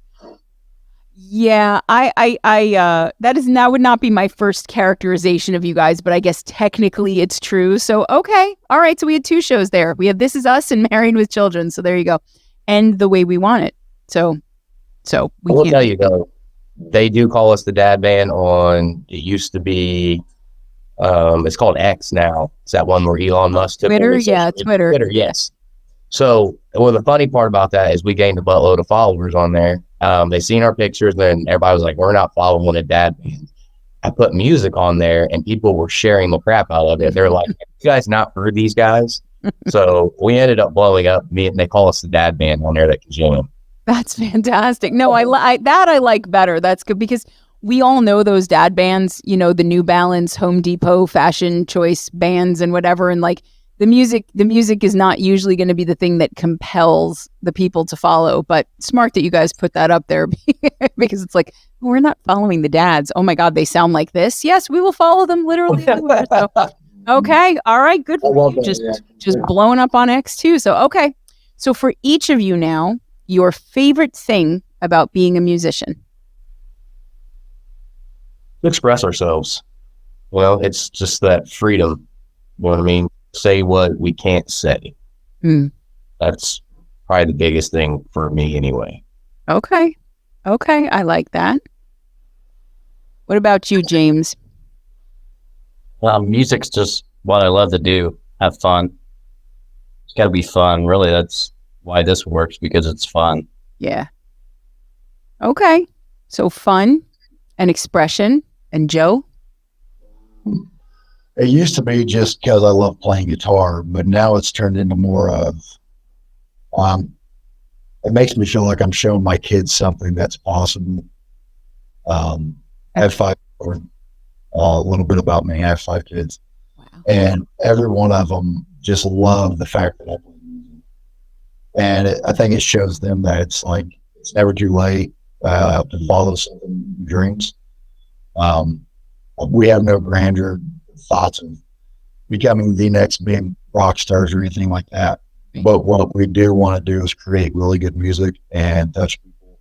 Yeah, that would not be my first characterization of you guys, but I guess technically it's true. So, okay. All right. So we had two shows there. We have This Is Us and Married with Children. So there you go. And The Way We Want It. So we I will can't. tell you though, they do call us the dad band on, it used to be, it's called X now. It's that one where Elon Musk took Twitter? over Yeah, social- Twitter. Twitter, yes. So, well, the funny part about that is we gained a buttload of followers on there. They seen our pictures, and then everybody was like, we're not following a dad band. I put music on there, and people were sharing the crap out of it. They're like, have you guys not heard these guys? So we ended up blowing up. They call us the dad band on there that can jam. That's fantastic. No, I like better. That's good because we all know those dad bands, the New Balance, Home Depot, Fashion Choice bands and whatever. And like the music is not usually going to be the thing that compels the people to follow, but smart that you guys put that up there because it's like, we're not following the dads. Oh my God, they sound like this. Yes, we will follow them literally. So, okay. All right. Good. I love that. Just blowing up on X too. So, okay. So for each of you now, your favorite thing about being a musician. To express ourselves. Well, it's just that freedom. You know what I mean? Say what we can't say. Mm. That's probably the biggest thing for me anyway. Okay. I like that. What about you, James? Music's just what I love to do. Have fun. It's got to be fun. Really, that's why this works, because it's fun. Yeah. Okay. So fun and expression. And Joe? It used to be just because I love playing guitar, but now it's turned into more of, it makes me feel like I'm showing my kids something that's possible. I have 5 children. A little bit about me. I have 5 kids. Wow. And every one of them just love the fact that I play music. And I think it shows them that it's like, it's never too late to follow some dreams. We have no grandeur thoughts of becoming the next big rock stars or anything like that. But what we do want to do is create really good music and touch people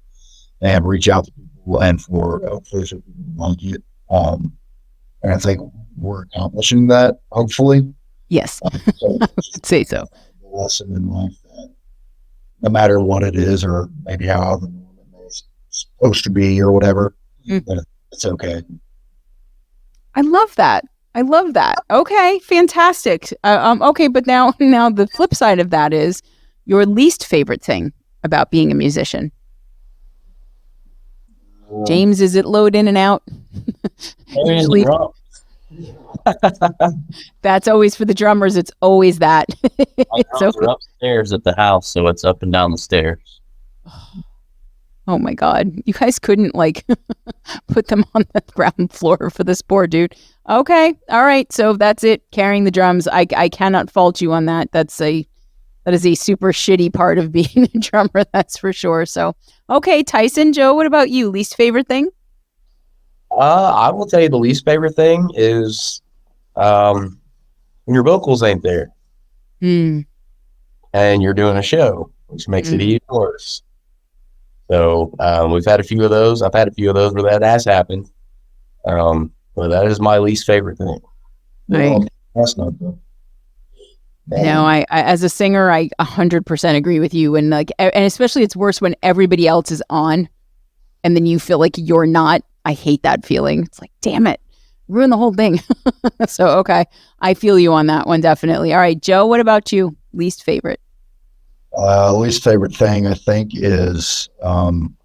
and reach out to people and for hopefully so people like it. And I think we're accomplishing that, hopefully. Yes. So I would say so. the lesson in life that no matter what it is, or maybe how the norm is supposed to be or whatever, that it's okay. I love that. Okay, fantastic. Okay, but now the flip side of that is your least favorite thing about being a musician. James, is it load in and out? Usually- That's always for the drummers. It's always that. So, We're upstairs at the house, so it's up and down the stairs. oh my God, you guys couldn't like put them on the ground floor for this poor dude. Okay, all right. So that's it. Carrying the drums. I cannot fault you on that. That is a super shitty part of being a drummer. That's for sure. So okay, Tyson, Joe, what about you? Least favorite thing? I will tell you the least favorite thing is when your vocals ain't there and you're doing a show, which makes it even worse. So we've had a few of those. I've had a few of those where that has happened. But that is my least favorite thing. Right. That's not good. No, I as a singer, I 100% agree with you. And and especially it's worse when everybody else is on and then you feel like you're not. I hate that feeling. It's like, damn it, ruin the whole thing. So, okay. I feel you on that one. Definitely. All right, Joe, what about you? Least favorite? Least favorite thing, I think, is, actually,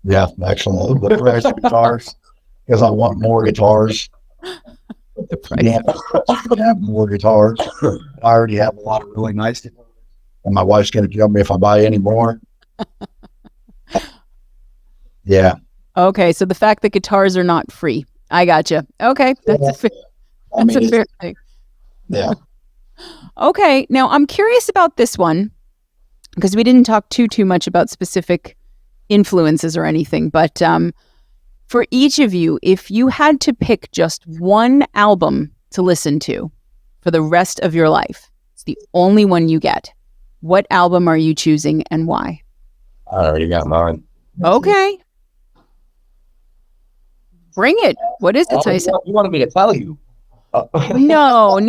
a little bit of price of guitars, because I want more guitars. The price. Yeah, I could have more guitars. I already have a lot of really nice guitars, and my wife's going to tell me if I buy any more. Yeah. Okay, so the fact that guitars are not free. I gotcha. Okay, that's a fair thing. Yeah. Okay, now I'm curious about this one. because we didn't talk too much about specific influences or anything, but for each of you, if you had to pick just one album to listen to for the rest of your life, it's the only one you get. What album are you choosing and why? I already got mine. Okay. Bring it. What is it, Tyson? You wanted me to tell you? No.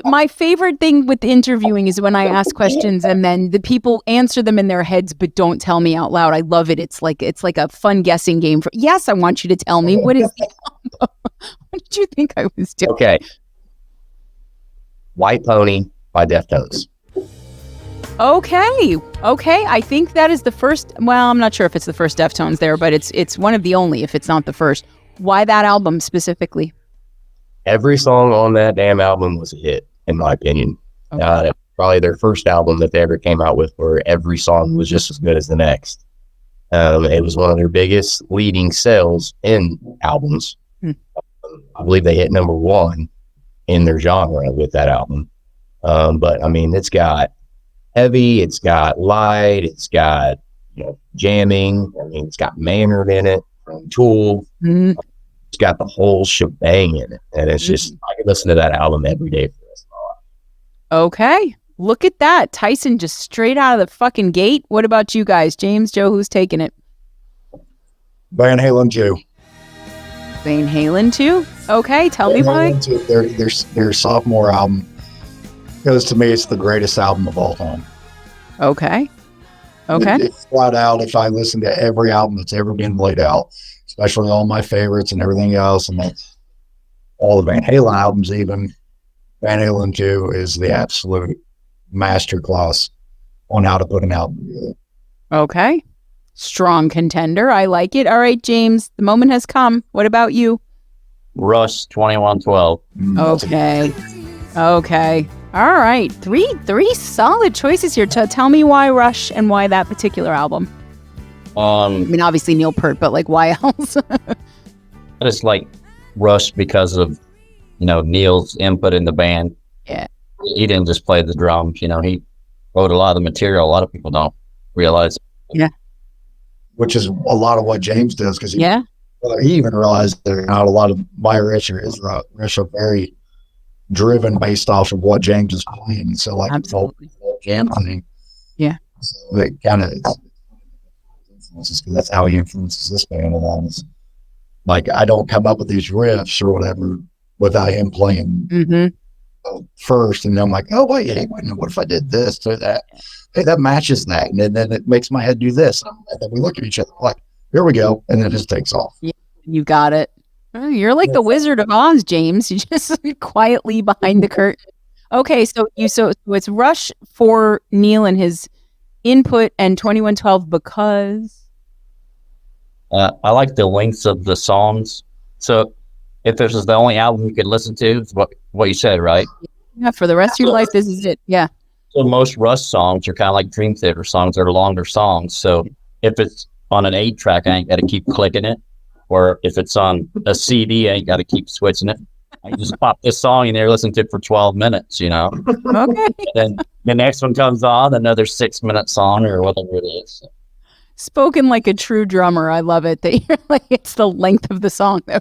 My favorite thing with interviewing is when I ask questions and then the people answer them in their heads but don't tell me out loud. I love it. It's like a fun guessing game. Yes, I want you to tell me. What is the album? What did you think I was doing? Okay. White Pony by Deftones. Okay. I think that is the first. Well, I'm not sure if it's the first Deftones there, but it's one of the only, if it's not the first. Why that album specifically? Every song on that damn album was a hit, in my opinion. Okay. Probably their first album that they ever came out with where every song was just as good as the next. It was one of their biggest leading sales in albums. I believe they hit number 1 in their genre with that album. But I mean, it's got heavy, it's got light, it's got jamming. I mean, it's got Maynard in it from Tool. Mhm. It's got the whole shebang in it, and it's just I could listen to that album every day for the rest of my life. Okay. Look at that. Tyson just straight out of the fucking gate. What about you guys? James, Joe, who's taking it? Van Halen 2. Van Halen too? Okay, tell me why. Van Halen 2, their sophomore album, because to me it's the greatest album of all time. Okay. It's flat out, if I listen to every album that's ever been laid out, especially all my favorites and everything else, and that's all the Van Halen albums even, Van Halen 2 is the absolute masterclass on how to put an album together. Okay. Strong contender. I like it. All right, James, the moment has come. What about you? Rush 2112. Okay. All right. Three solid choices here. Tell me why Rush and why that particular album. I mean, obviously Neil Peart, but like, why else? I just like Rush because of, Neil's input in the band. Yeah. He didn't just play the drums, he wrote a lot of the material. A lot of people don't realize. Yeah. Which is a lot of what James does, because Yeah. he even realized that not a lot of my Rush are very driven based off of what James is playing. So like Absolutely. the whole jam thing. Yeah. So it kind of influences, because that's how he influences this band along. It's like I don't come up with these riffs or whatever without him playing first, and then I'm like, oh wait, what if I did this or that? Hey, that matches that, and then it makes my head do this, and then we look at each other like, here we go, and then it just takes off. Yeah, you got it. Oh, you're like the Wizard of Oz, James. You just quietly behind the curtain. Okay, so it's Rush for Neil and his input, and 2112 because I like the lengths of the songs. So if this is the only album you could listen to, it's what you said, right? yeah, for the rest of your life, this is it. Yeah. So most Rush songs are kind of like Dream Theater songs. They're longer songs. So if it's on an 8-track, I ain't got to keep clicking it. Or if it's on a CD, I ain't got to keep switching it. I just pop this song in there, listen to it for 12 minutes, Okay. Then the next one comes on, another 6-minute song or whatever it is. Spoken like a true drummer. I love it that you're like, it's the length of the song. All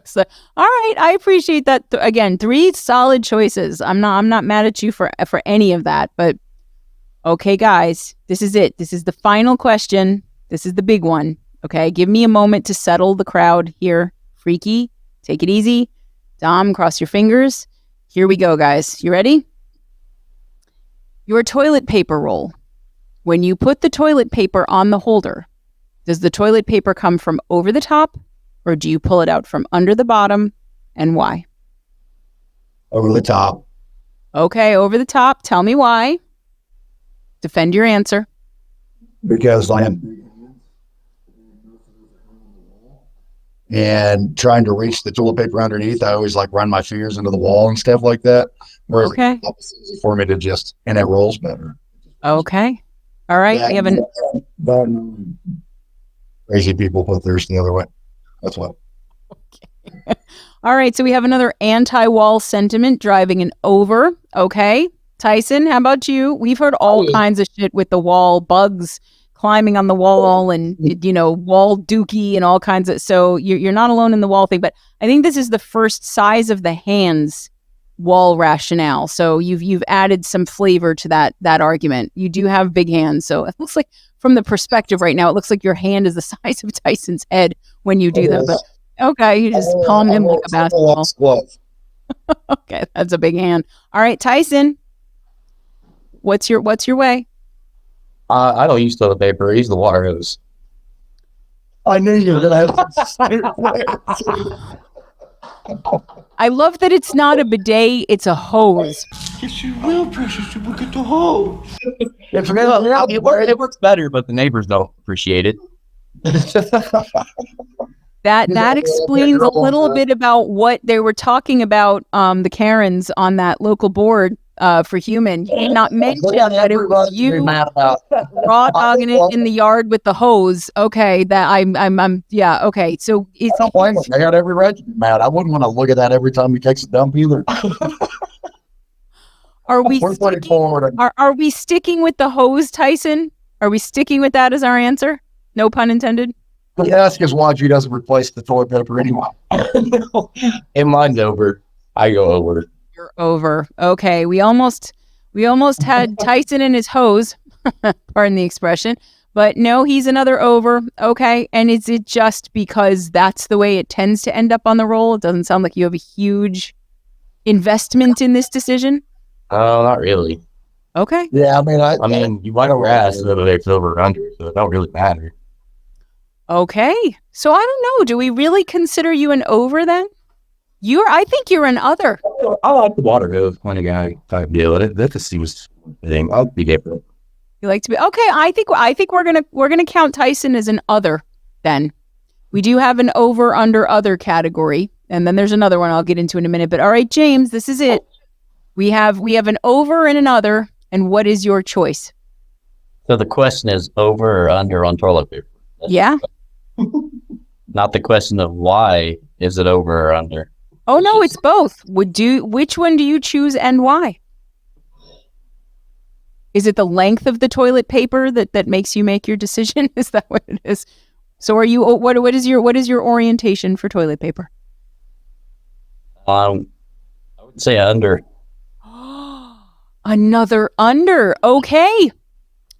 right. I appreciate that. Again, 3 solid choices. I'm not mad at you for any of that, but okay, guys, this is it. This is the final question. This is the big one. Okay. Give me a moment to settle the crowd here. Freaky, take it easy. Dom, cross your fingers. Here we go, guys. You ready? Your toilet paper roll. When you put the toilet paper on the holder, does the toilet paper come from over the top, or do you pull it out from under the bottom, and why? Over the top. Okay, over the top. Tell me why. Defend your answer. Because and trying to reach the toilet paper underneath, I always like run my fingers into the wall and stuff like that. Whereas Okay. it's easy for me to just, and it rolls better. Okay. All right. We have an But crazy people put theirs the other way. That's what. All right. So we have another anti-wall sentiment driving an over. Okay. Tyson, how about you? We've heard all kinds of shit with the wall, bugs climbing on the wall and, wall dookie and all kinds of, so you're not alone in the wall thing, but I think this is the first size of the hands wall rationale. So you've added some flavor to that argument. You do have big hands. So it looks like from the perspective right now, it looks like your hand is the size of Tyson's head when you do that. But okay, you just palm him like a basketball. Okay, that's a big hand. All right, Tyson, what's your way? I don't use toilet paper. I use the water hose. I knew you were going to have to I love that it's not a bidet, it's a hose. Yes, you will, precious. You will get the hose. It works better, but the neighbors don't appreciate it. That explains a little bit about what they were talking about, the Karens on that local board for human. You did not mention that it was you raw dogging it in the yard with the hose. Okay, that I'm yeah, okay. So I don't blame him. I got every right to be mad. I wouldn't want to look at that every time he takes a dump either. Are we We're putting sticking, forward. are we sticking with the hose, Tyson? Are we sticking with that as our answer? No pun intended. The ask is why he doesn't replace the toilet paper anymore. And mine's over. I go over. You're over. Okay, we almost had Tyson and his hose. Pardon the expression. But no, he's another over. Okay, and is it just because that's the way it tends to end up on the roll? It doesn't sound like you have a huge investment in this decision. Oh, not really. Okay. Yeah, I mean, You wipe your ass whether it's over or under, so it don't really matter. Okay. So I don't know. Do we really consider you an over then? I think you're an other. I like the water hose kind of guy type deal. That's a serious thing. I'll be different. You like to be okay. I think we're gonna count Tyson as an other then. We do have an over under other category, and then there's another one I'll get into in a minute. But all right, James, this is it. We have an over and an other, and what is your choice? So the question is over or under on toilet paper. Yeah. Not the question of why is it over or under. Oh no, it's both. Which one do you choose and why? Is it the length of the toilet paper that makes you make your decision? Is that what it is? So are you what is your orientation for toilet paper? I would say under. Another under. Okay.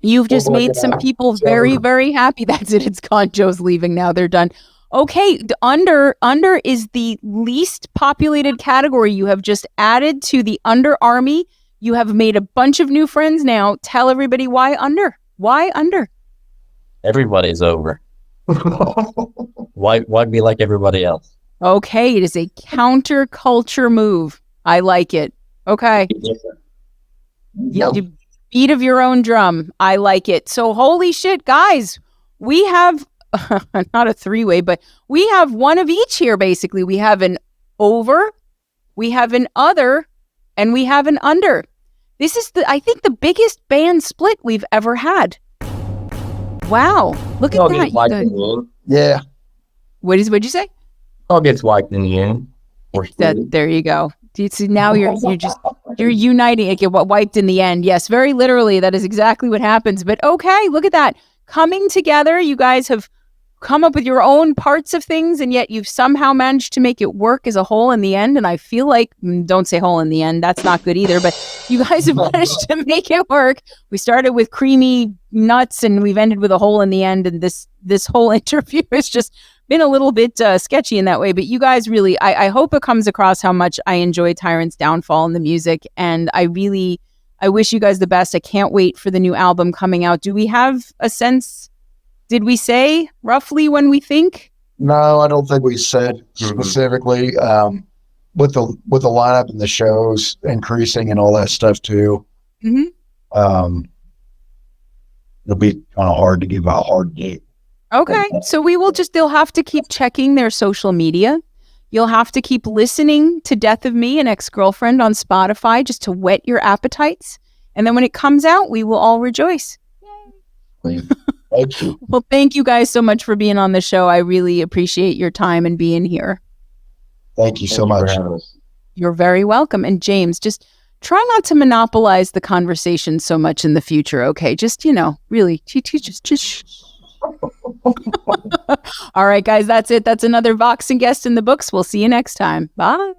You've just made some people very, very happy. That's it. It's gone. Joe's leaving now. They're done. Okay. The under is the least populated category. You have just added to the under army. You have made a bunch of new friends now. Tell everybody why under. Why under? Everybody's over. Why be like everybody else? Okay. It is a counterculture move. I like it. Okay. You beat of your own drum. I like it. So holy shit, guys, we have not a three-way, but we have one of each here, basically. We have an over, we have an other, and we have an under. This is I think the biggest band split we've ever had. Wow. Look at that. yeah. What'd you say? All gets wiped in the end. There you go. See, now you're uniting. It get wiped in the end. Yes, very literally, that is exactly what happens. But okay, look at that. Coming together, you guys have come up with your own parts of things, and yet you've somehow managed to make it work as a whole in the end. And I feel like, don't say whole in the end, that's not good either, but you guys have managed to make it work. We started with creamy nuts and we've ended with a hole in the end. And this whole interview has just been a little bit sketchy in that way. But you guys really, I hope it comes across how much I enjoy Tyrant's Downfall and the music. And I wish you guys the best. I can't wait for the new album coming out. Do we have a sense? Did we say roughly when we think? No, I don't think we said specifically. With the lineup and the shows increasing and all that stuff too. Mm-hmm. It'll be kind of hard to give a hard date. Okay, so they'll have to keep checking their social media. You'll have to keep listening to Death of Me and Ex-Girlfriend on Spotify just to whet your appetites. And then when it comes out, we will all rejoice. Thank you. Well, thank you guys so much for being on the show. I really appreciate your time and being here. Thank you so much. You're very welcome. And James, just try not to monopolize the conversation so much in the future. Okay, just really, just. All right, guys, that's it. That's another Vox and Guest in the books. We'll see you next time. Bye.